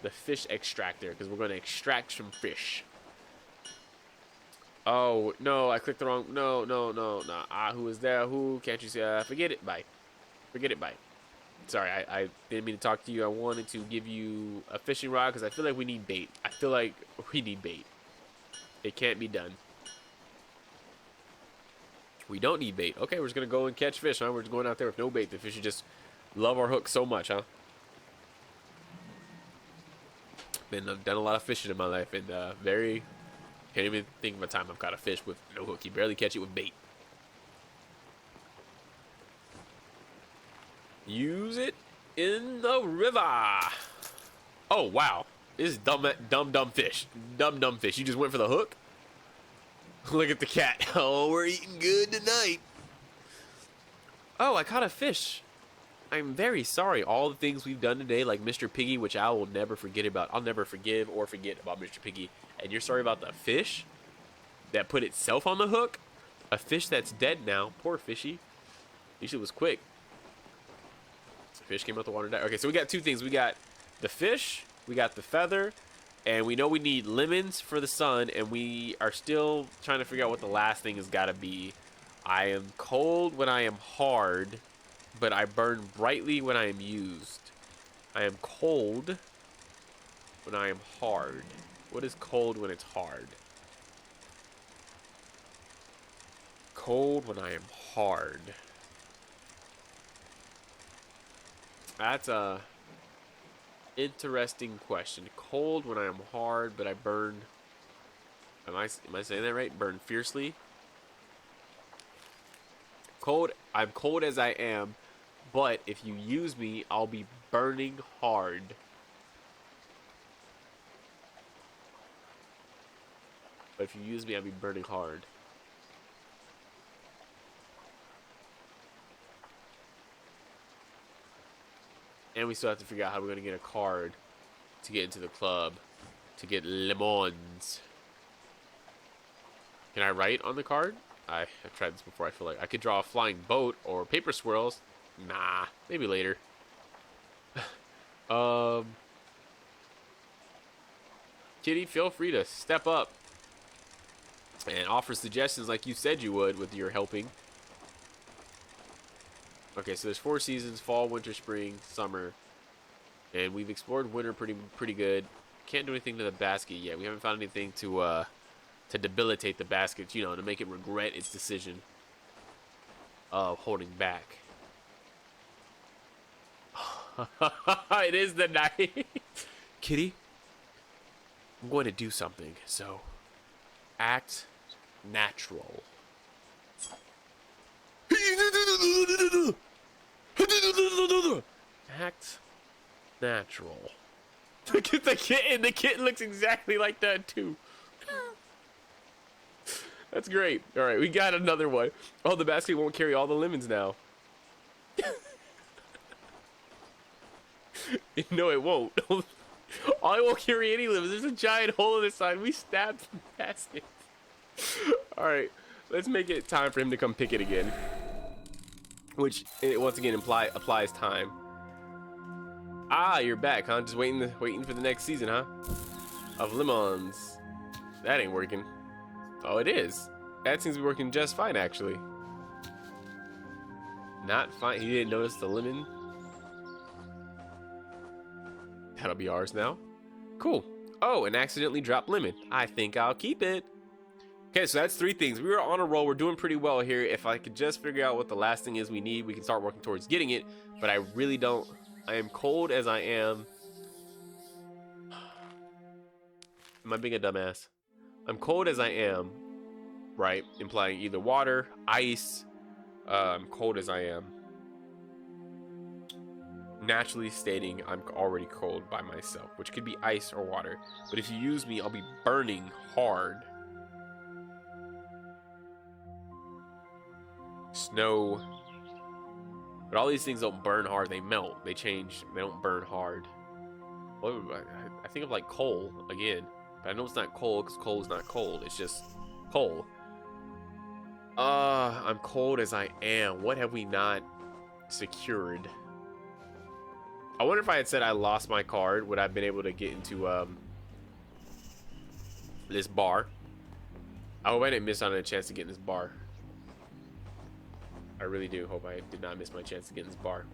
The fish extractor, because we're gonna extract some fish. Oh no, I clicked the wrong. No. Who is there? Who? Can't you see? Forget it. Bye. Forget it. Bye. Sorry, I didn't mean to talk to you. I wanted to give you a fishing rod because I feel like we need bait. I feel like we need bait. It can't be done. We don't need bait. Okay, we're just gonna go and catch fish, huh? We're just going out there with no bait. The fish just love our hook so much, huh? I've done a lot of fishing in my life, and can't even think of a time I've caught a fish with no hook. You barely catch it with bait. Use it in the river. Oh wow, this is dumb fish. Dumb fish. You just went for the hook. Look at the cat. Oh, we're eating good tonight. Oh, I caught a fish. I'm very sorry. All the things we've done today, like Mr. Piggy, which I will never forget about. I'll never forgive or forget about Mr. Piggy. And you're sorry about the fish that put itself on the hook? A fish that's dead now. Poor fishy. This shit was quick. Fish came out the water. Okay, so we got two things. We got the fish, we got the feather, and we know we need lemons for the sun, and we are still trying to figure out what the last thing has got to be. I am cold when I am hard, but I burn brightly when I am used. I am cold when I am hard. What is cold when it's hard? Cold when I am hard. That's a interesting question. Cold when I am hard, but I burn. Am I saying that right? Burn fiercely. Cold. I'm cold as I am, but if you use me, I'll be burning hard. But if you use me, I'll be burning hard. And we still have to figure out how we're going to get a card to get into the club, to get lemons. Can I write on the card? I've tried this before. I feel like I could draw a flying boat or paper swirls. Nah, maybe later. Kitty, feel free to step up and offer suggestions like you said you would with your helping. Okay, so there's 4 seasons: fall, winter, spring, summer, and we've explored winter pretty good. Can't do anything to the basket yet. We haven't found anything to debilitate the basket, you know, to make it regret its decision of holding back. It is the night. Kitty, I'm going to do something, so act natural. Act natural. Look at the kitten. The kitten looks exactly like that too. That's great. All right, we got another one. Oh, the basket won't carry all the lemons now. No, it won't. Oh, it won't carry any lemons. There's a giant hole in the side. We stabbed the basket. All right, let's make it time for him to come pick it again. Which, once again, applies time. Ah, you're back, huh? Just waiting for the next season, huh? Of lemons. That ain't working. Oh, it is. That seems to be working just fine, actually. Not fine. He didn't notice the lemon. That'll be ours now. Cool. Oh, an accidentally dropped lemon. I think I'll keep it. Okay, so that's 3 things. We were on a roll. We're doing pretty well here. If I could just figure out what the last thing is we need, we can start working towards getting it. But I really don't. I am cold as I am. Am I being a dumbass? I'm cold as I am, right? Implying either water, ice. I'm cold as I am. Naturally stating I'm already cold by myself, which could be ice or water. But if you use me, I'll be burning hard. Snow. But all these things don't burn hard. They melt. They change. They don't burn hard. Well, I think of like coal again. But I know it's not coal because coal is not cold. It's just coal. I'm cold as I am. What have we not secured? I wonder if I had said I lost my card, would I have been able to get into this bar? I hope I didn't miss out on a chance to get in this bar. I really do hope I did not miss my chance to get in this bar.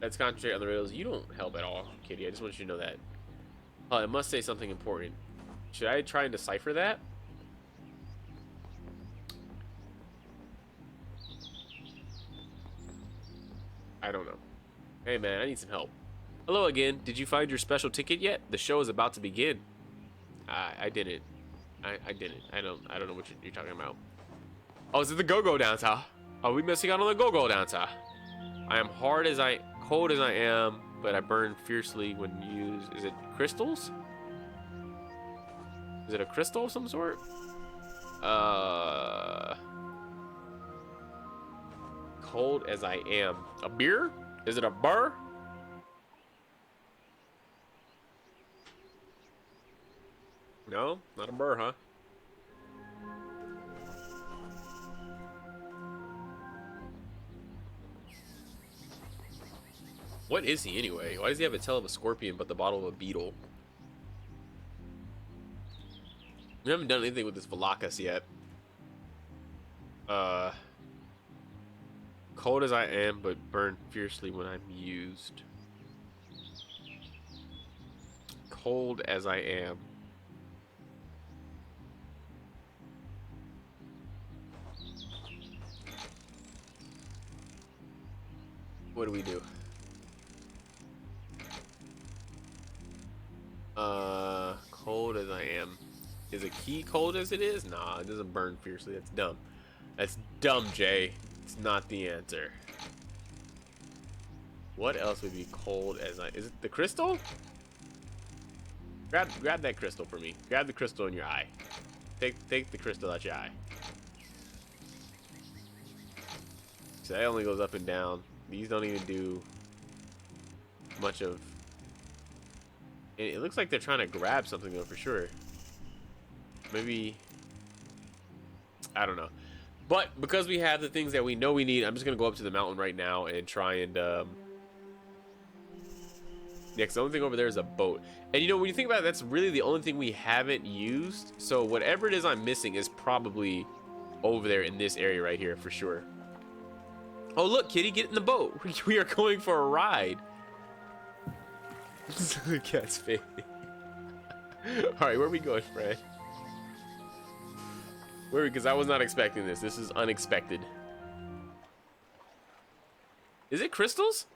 Let's concentrate on the riddles. You don't help at all, Kitty. I just want you to know that. It must say something important. Should I try and decipher that? I don't know. Hey man, I need some help. Hello again. Did you find your special ticket yet? The show is about to begin. I didn't. I didn't. I don't know what you're talking about. Oh, is it the go-go dancer? Are we missing out on the go-go dancer? I am cold as I am, but I burn fiercely when used. Is it crystals? Is it a crystal of some sort? Cold as I am. A beer? Is it a bar? No, not a burr, huh? What is he anyway? Why does he have a tail of a scorpion but the bottle of a beetle? We haven't done anything with this Valakas yet. Cold as I am but burn fiercely when I'm used. Cold as I am. What do we do? Cold as I am. Is a key cold as it is? Nah, it doesn't burn fiercely. That's dumb. That's dumb, Jay. It's not the answer. What else would be cold as I... Is it the crystal? Grab that crystal for me. Grab the crystal in your eye. Take the crystal out your eye. So that only goes up and down. These don't even do much of... It looks like they're trying to grab something though, for sure. Maybe... I don't know. But because we have the things that we know we need, I'm just going to go up to the mountain right now and try and... Yeah, because the only thing over there is a boat. And you know, when you think about it, that's really the only thing we haven't used. So whatever it is I'm missing is probably over there in this area right here, for sure. Oh, look, Kitty, get in the boat. We are going for a ride. Cat's face. Alright, where are we going, Fred? Where? Because I was not expecting this. This is unexpected. Is it crystals?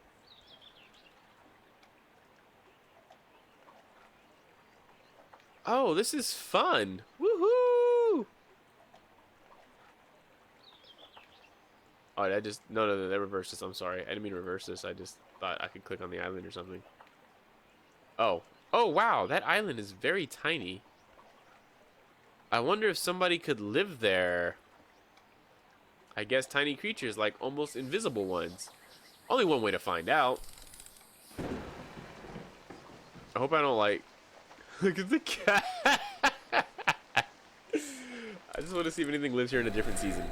Oh, this is fun. Woohoo! Oh, that just... No, that reversed this. I'm sorry. I didn't mean to reverse this. I just thought I could click on the island or something. Oh. Oh, wow. That island is very tiny. I wonder if somebody could live there. I guess tiny creatures, like almost invisible ones. Only one way to find out. I hope I don't, like... Look at the cat. I just want to see if anything lives here in a different season.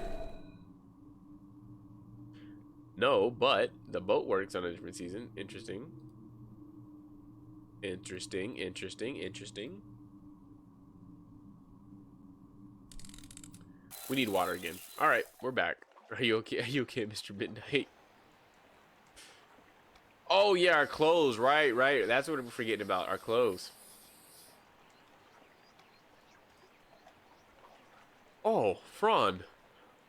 No, but the boat works on a different season. Interesting. Interesting, interesting, interesting. We need water again. Alright, we're back. Are you okay? Are you okay, Mr. Midnight? Oh, yeah, our clothes. Right. That's what we're forgetting about. Our clothes. Oh, Fran.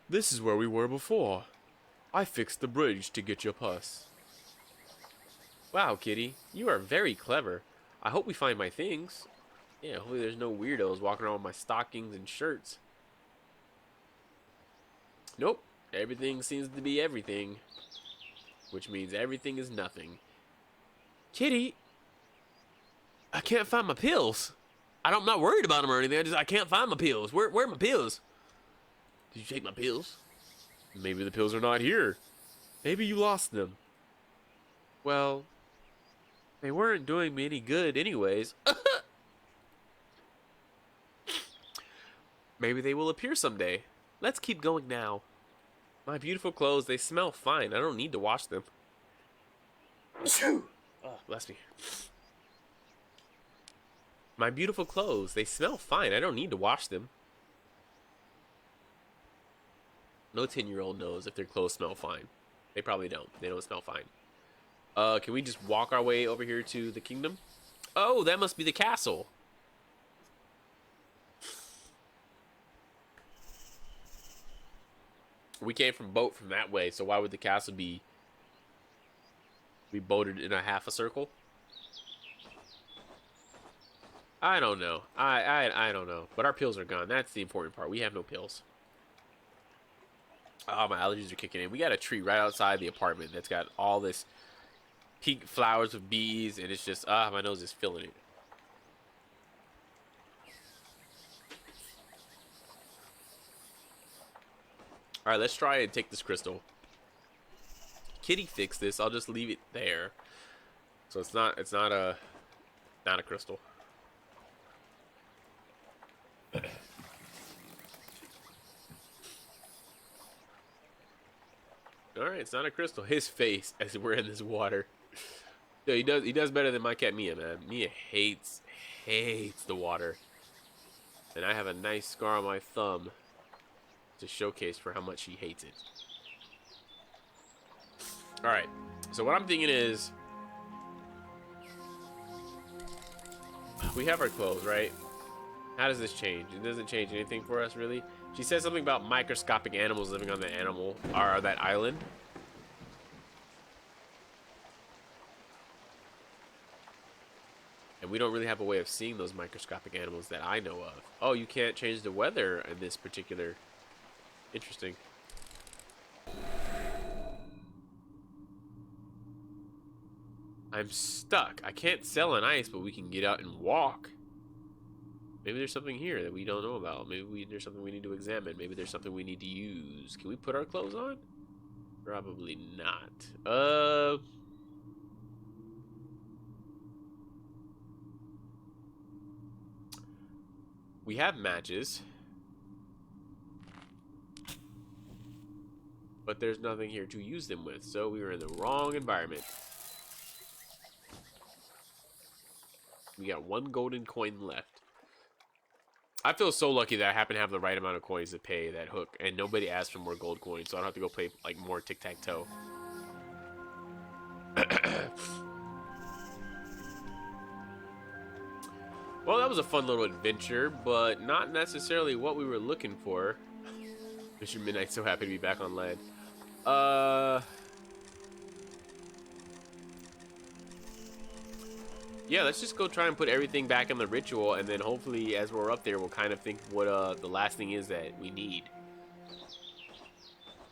This is where we were before. I fixed the bridge to get your pus. Wow, Kitty. You are very clever. I hope we find my things. Yeah, hopefully there's no weirdos walking around with my stockings and shirts. Nope. Everything seems to be everything. Which means everything is nothing. Kitty, I can't find my pills. I'm not worried about them or anything. I can't find my pills. Where are my pills? Did you take my pills? Maybe the pills are not here. Maybe you lost them. Well, they weren't doing me any good anyways. Maybe they will appear someday. Let's keep going now. My beautiful clothes, they smell fine. I don't need to wash them. Oh, bless me. My beautiful clothes, they smell fine. I don't need to wash them. No 10-year-old knows if their clothes smell fine. They probably don't. They don't smell fine. Can we just walk our way over here to the kingdom? Oh, that must be the castle. We came from boat from that way, so why would the castle be? We boated in a half a circle? I don't know. I don't know. But our pills are gone. That's the important part. We have no pills. Oh, my allergies are kicking in. We got a tree right outside the apartment that's got all this pink flowers with bees, and it's just, my nose is feeling it. All right, let's try and take this crystal. Kitty fixed this. I'll just leave it there. So it's not a crystal. All right, it's not a crystal. His face as we're in this water. Yeah, he does better than my cat Mia, man. Mia hates the water. And I have a nice scar on my thumb to showcase for how much she hates it. All right. So what I'm thinking is we have our clothes, right? How does this change? It doesn't change anything for us, really. She says something about microscopic animals living on the animal or that island. And we don't really have a way of seeing those microscopic animals that I know of. Oh, you can't change the weather in this particular. Interesting. I'm stuck. I can't sail on ice, but we can get out and walk. Maybe there's something here that we don't know about. Maybe there's something we need to examine. Maybe there's something we need to use. Can we put our clothes on? Probably not. We have matches. But there's nothing here to use them with, so we were in the wrong environment. We got one golden coin left. I feel so lucky that I happen to have the right amount of coins to pay that hook, and nobody asked for more gold coins, so I don't have to go play like more tic-tac-toe. Well, that was a fun little adventure, but not necessarily what we were looking for. Mr. Midnight's so happy to be back on lead. Yeah, let's just go try and put everything back in the ritual, and then hopefully as we're up there, we'll kind of think what the last thing is that we need.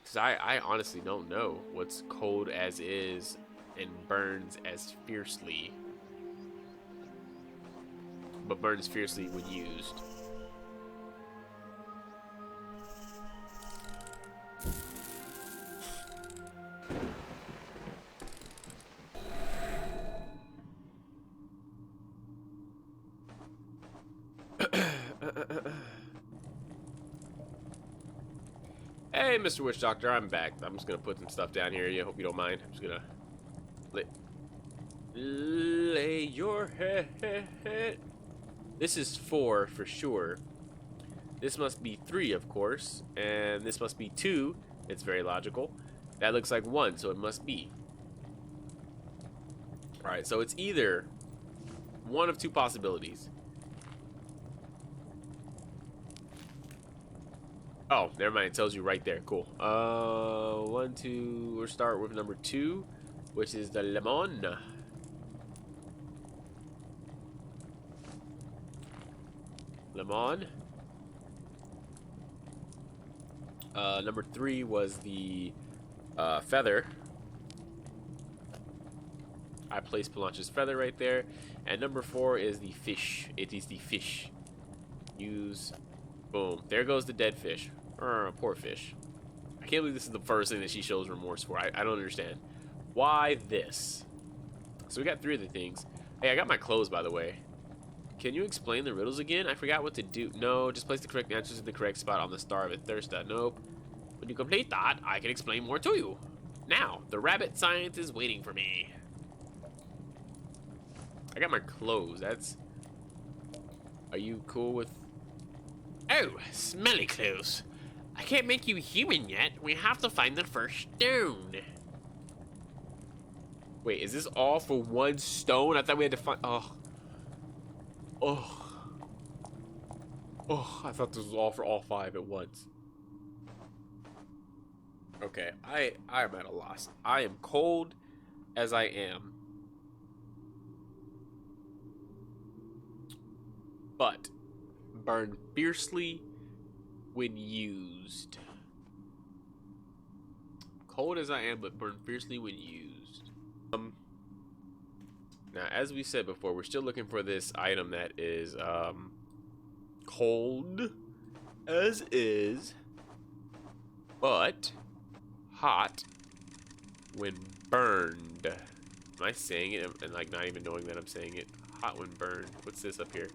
Because I honestly don't know what's cold as is and burns as fiercely. But burns fiercely when used. Hey, Mr. Witch Doctor, I'm back. I'm just gonna put some stuff down here. I hope you don't mind. I'm just gonna lay your head. This is 4 for sure. This must be 3, of course, and this must be 2. It's very logical. That looks like 1, so it must be. All right, so it's either one of 2 possibilities. Oh, never mind. It tells you right there. Cool. 1, 2. We'll start with number 2, which is the lemon. Lemon. Number 3 was the feather. I placed Palancha's feather right there. And number 4 is the fish. It is the fish. Use. Boom. There goes the dead fish. Poor fish. I can't believe this is the first thing that she shows remorse for. I don't understand. Why this? So we got 3 of the things. Hey, I got my clothes, by the way. Can you explain the riddles again? I forgot what to do. No, just place the correct answers in the correct spot on the Star of Thirsta. Nope. When you complete that, I can explain more to you. Now, the rabbit science is waiting for me. I got my clothes. That's... Are you cool with... Oh, smelly clothes. I can't make you human yet. We have to find the first stone. Wait, is this all for one stone? I thought we had to find... Oh. Oh. Oh, I thought this was all for all 5 at once. Okay, I am at a loss. I am cold as I am. But burn fiercely when used. Cold as I am, but burn fiercely when used. Now, as we said before, we're still looking for this item that is cold as is, but hot when burned. Am I saying it and like not even knowing that I'm saying it? Hot when burned. What's this up here?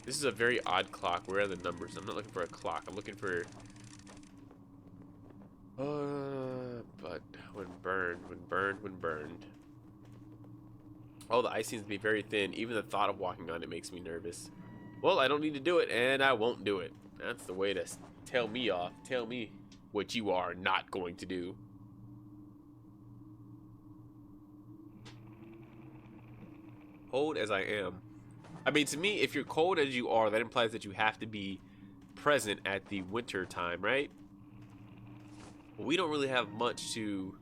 This is a very odd clock. Where are the numbers? I'm not looking for a clock. I'm looking for but when burned, when burned. Oh, the ice seems to be very thin. Even the thought of walking on it makes me nervous. Well, I don't need to do it, and I won't do it. That's the way to tell me off. Tell me what you are not going to do. Cold as I am. I mean, to me, if you're cold as you are, that implies that you have to be present at the winter time, right? Well, we don't really have much to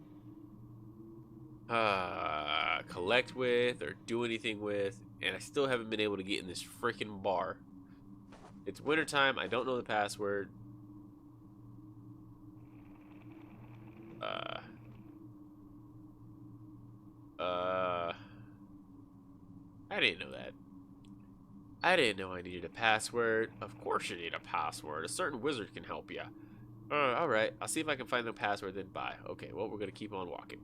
collect with or do anything with, and I still haven't been able to get in this freaking bar. It's wintertime. I don't know the password. I didn't know that. I didn't know I needed a password. Of course you need a password. A certain wizard can help you. Alright. I'll see if I can find the password, then bye. Okay, well, we're going to keep on walking.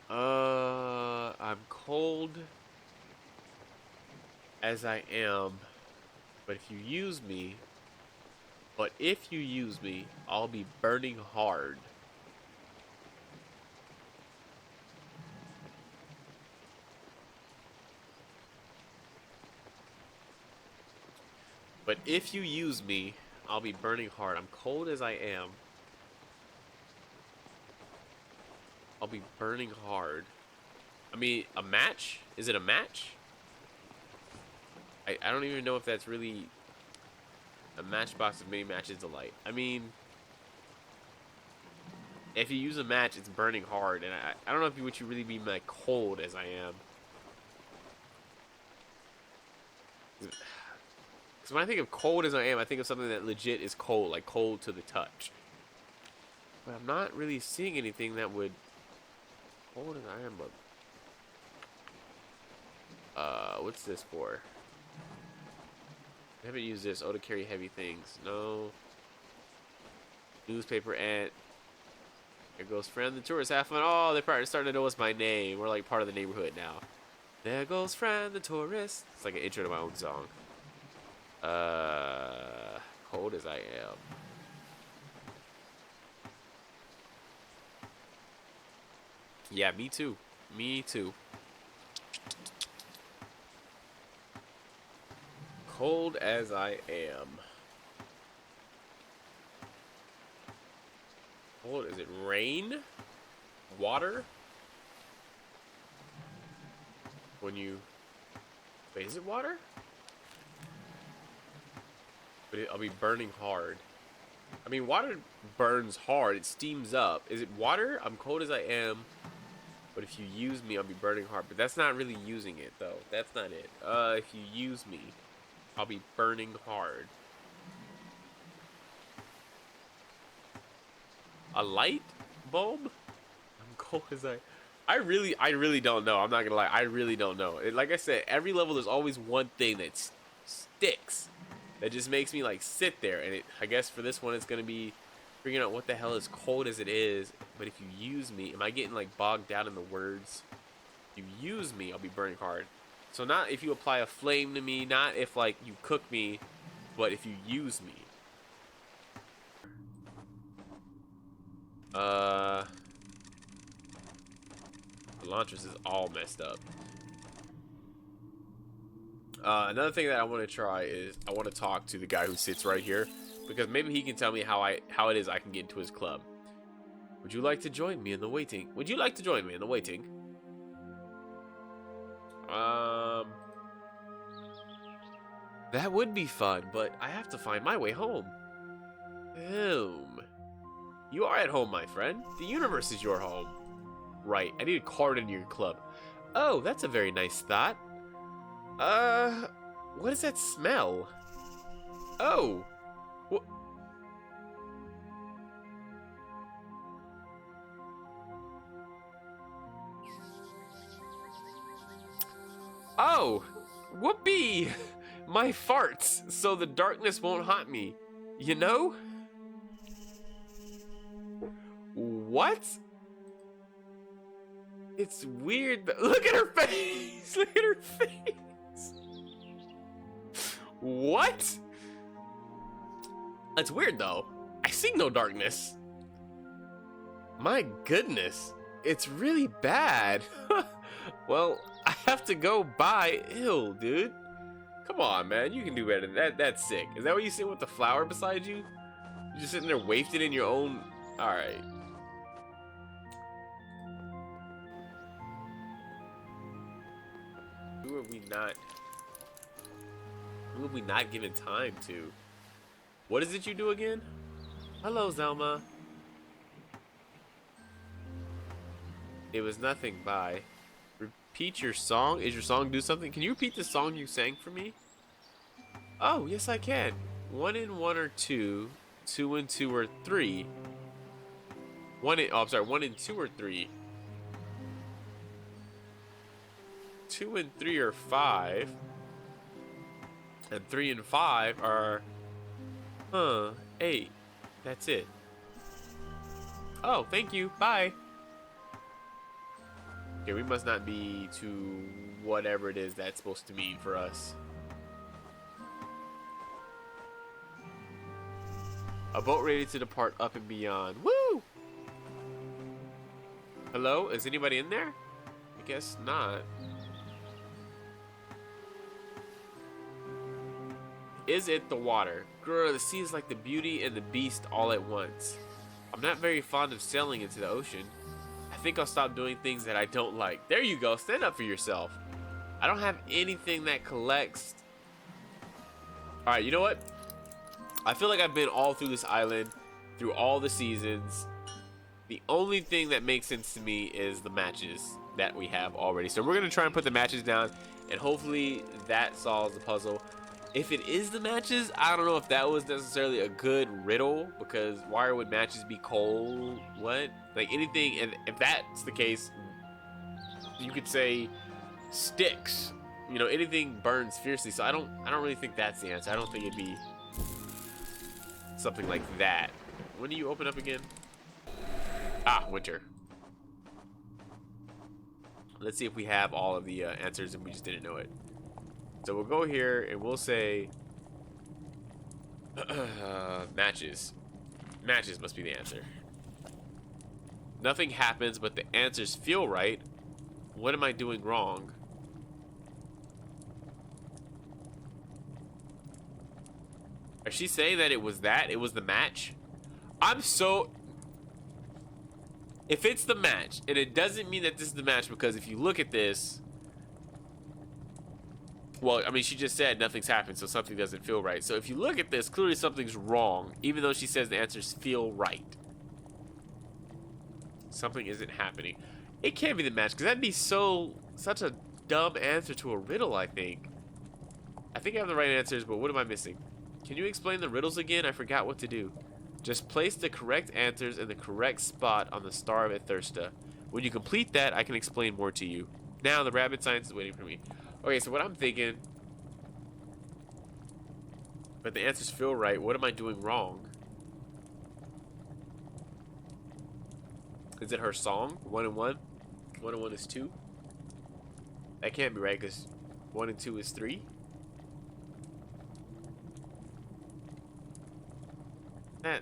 I'm cold as I am, but if you use me, I'll be burning hard. But if you use me, I'll be burning hard. I'm cold as I am. I'll be burning hard. I mean, a match? Is it a match? I don't even know if that's really a matchbox of many matches to light. I mean, if you use a match, it's burning hard. And I don't know if what you really mean by cold as I am. Because when I think of cold as I am, I think of something that legit is cold, like cold to the touch. But I'm not really seeing anything that would... Cold as I am, but... what's this for? I haven't used this. Oh, to carry heavy things. No. Newspaper ant. There goes Fran the tourist. Have fun. Oh, they're probably starting to know us by name. We're like part of the neighborhood now. There goes Fran the tourist. It's like an intro to my own song. Cold as I am. Yeah, me too. Me too. Cold as I am. Cold, is it rain? Water? When you... Wait, is it water? But I'll be burning hard. I mean, water burns hard. It steams up. Is it water? I'm cold as I am. But if you use me, I'll be burning hard. But that's not really using it, though. That's not it. If you use me, I'll be burning hard. A light bulb? I'm cold as I really don't know. I'm not gonna lie. I really don't know. Like I said, every level there's always one thing that sticks. That just makes me like sit there. And I guess for this one it's gonna be figuring out what the hell is cold as it is. But if you use me, am I getting like bogged down in the words? If you use me, I'll be burning hard. So not if you apply a flame to me, not if like you cook me, but if you use me. The Elantris is all messed up. Another thing that I want to try is I want to talk to the guy who sits right here, because maybe he can tell me how it is I can get into his club. Would you like to join me in the waiting? Would you like to join me in the waiting? That would be fun, but I have to find my way home. You are at home, my friend. The universe is your home. Right, I need a card in your club. Oh, that's a very nice thought. What does that smell? Oh. Oh, whoopee! My farts, so the darkness won't haunt me. You know? What? It's weird. Look at her face! Look at her face! What? That's weird though. I see no darkness. My goodness. It's really bad. Well, I have to go buy. Ew, dude. Come on, man. You can do better than that. That's sick. Is that what you sit with the flower beside you? You're just sitting there wafting in your own. Alright. Who are we not giving time to? What is it you do again? Hello, Zelma. It was nothing. Bye. Repeat your song. Is your song do something? Can you repeat the song you sang for me? Oh, yes I can. 1 and 1 or 2. 2 and 2 or 3. 1 and 2 or 3. 2 and 3 are 5. And 3 and 5 are 8. That's it. Oh, thank you. Bye. Okay, we must not be to whatever it is that's supposed to mean for us. A boat ready to depart up and beyond. Woo! Hello? Is anybody in there? I guess not. Is it the water? Girl, the sea is like the beauty and the beast all at once. I'm not very fond of sailing into the ocean. I think I'll stop doing things that I don't like. There you go. Stand up for yourself. I don't have anything that collects. Alright, you know what? I feel like I've been all through this island, through all the seasons. The only thing that makes sense to me is the matches that we have already. So we're going to try and put the matches down, and hopefully that solves the puzzle. If it is the matches, I don't know if that was necessarily a good riddle, because why would matches be cold? What? Like anything, and if that's the case, you could say sticks. You know, anything burns fiercely. So I don't really think that's the answer. I don't think it'd be something like that. When do you open up again? Ah, winter. Let's see if we have all of the answers and we just didn't know it. So we'll go here and we'll say matches. Matches must be the answer. Nothing happens, but the answers feel right. What am I doing wrong? Is she saying that it was that? It was the match? I'm so... If it's the match, and it doesn't mean that this is the match, because if you look at this... Well, I mean, she just said nothing's happened, so something doesn't feel right. So if you look at this, clearly something's wrong, even though she says the answers feel right. Something isn't happening. It can't be the match, because that'd be such a dumb answer to a riddle, I think. I think I have the right answers, but what am I missing? Can you explain the riddles again? I forgot what to do. Just place the correct answers in the correct spot on the Star of Athirsta. When you complete that, I can explain more to you. Now, the rabbit science is waiting for me. Okay, so what I'm thinking... But the answers feel right. What am I doing wrong? Is it her song? 1 and 1? 1 and 1 is 2? That can't be right, because 1 and 2 is 3? That.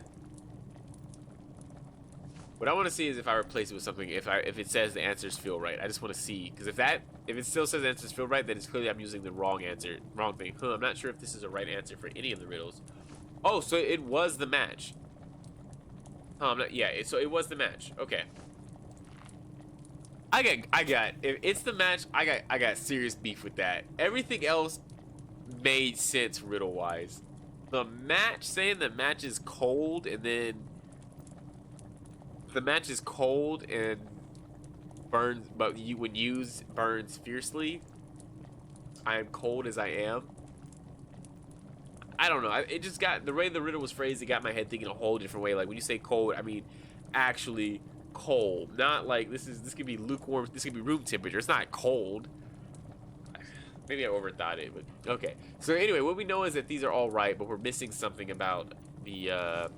What I want to see is if I replace it with something. If it says the answers feel right, I just want to see, because if it still says the answers feel right, then it's clearly I'm using the wrong thing. I'm not sure if this is a right answer for any of the riddles. Oh, so it was the match. So it was the match. Okay. If it's the match, I got serious beef with that. Everything else made sense riddle wise. The match, saying the match is cold and then the match is cold and burns, but when used burns fiercely. I am cold as I am. I don't know. It just got, the way the riddle was phrased, it got my head thinking a whole different way. Like when you say cold, I mean actually cold, not like this could be lukewarm. This could be room temperature. It's not cold. Maybe I overthought it, but okay. So anyway, what we know is that these are all right, but we're missing something about the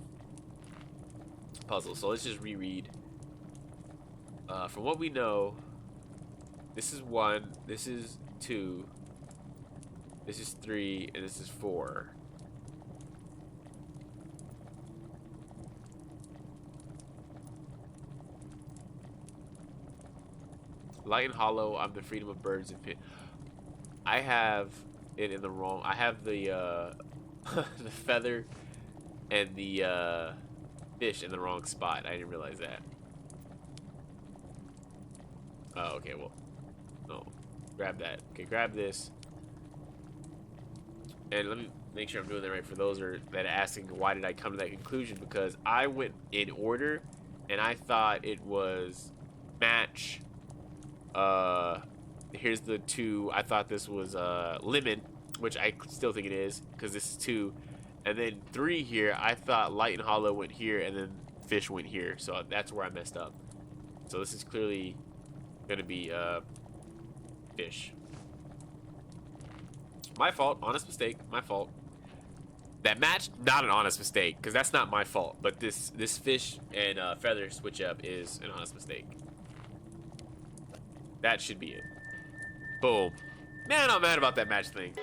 puzzle. So let's just reread. From what we know, this is 1, this is 2, this is 3, and this is 4. Light and hollow, I'm the freedom of birds and fish. I have it in the wrong. I have the the feather and the fish in the wrong spot. I didn't realize that. Oh, okay, well, no. Grab that. Okay, grab this. And let me make sure I'm doing that right for those that are asking why did I come to that conclusion, because I went in order and I thought it was match. Here's the 2. I thought this was lemon, which I still think it is because this is 2. And then 3 here, I thought light and hollow went here and then fish went here. So that's where I messed up. So this is clearly gonna be fish. My fault. Honest mistake. My fault. That match, not an honest mistake, because that's not my fault. But this fish and feather switch up is an honest mistake. That should be it. Boom. Man, I'm mad about that match thing.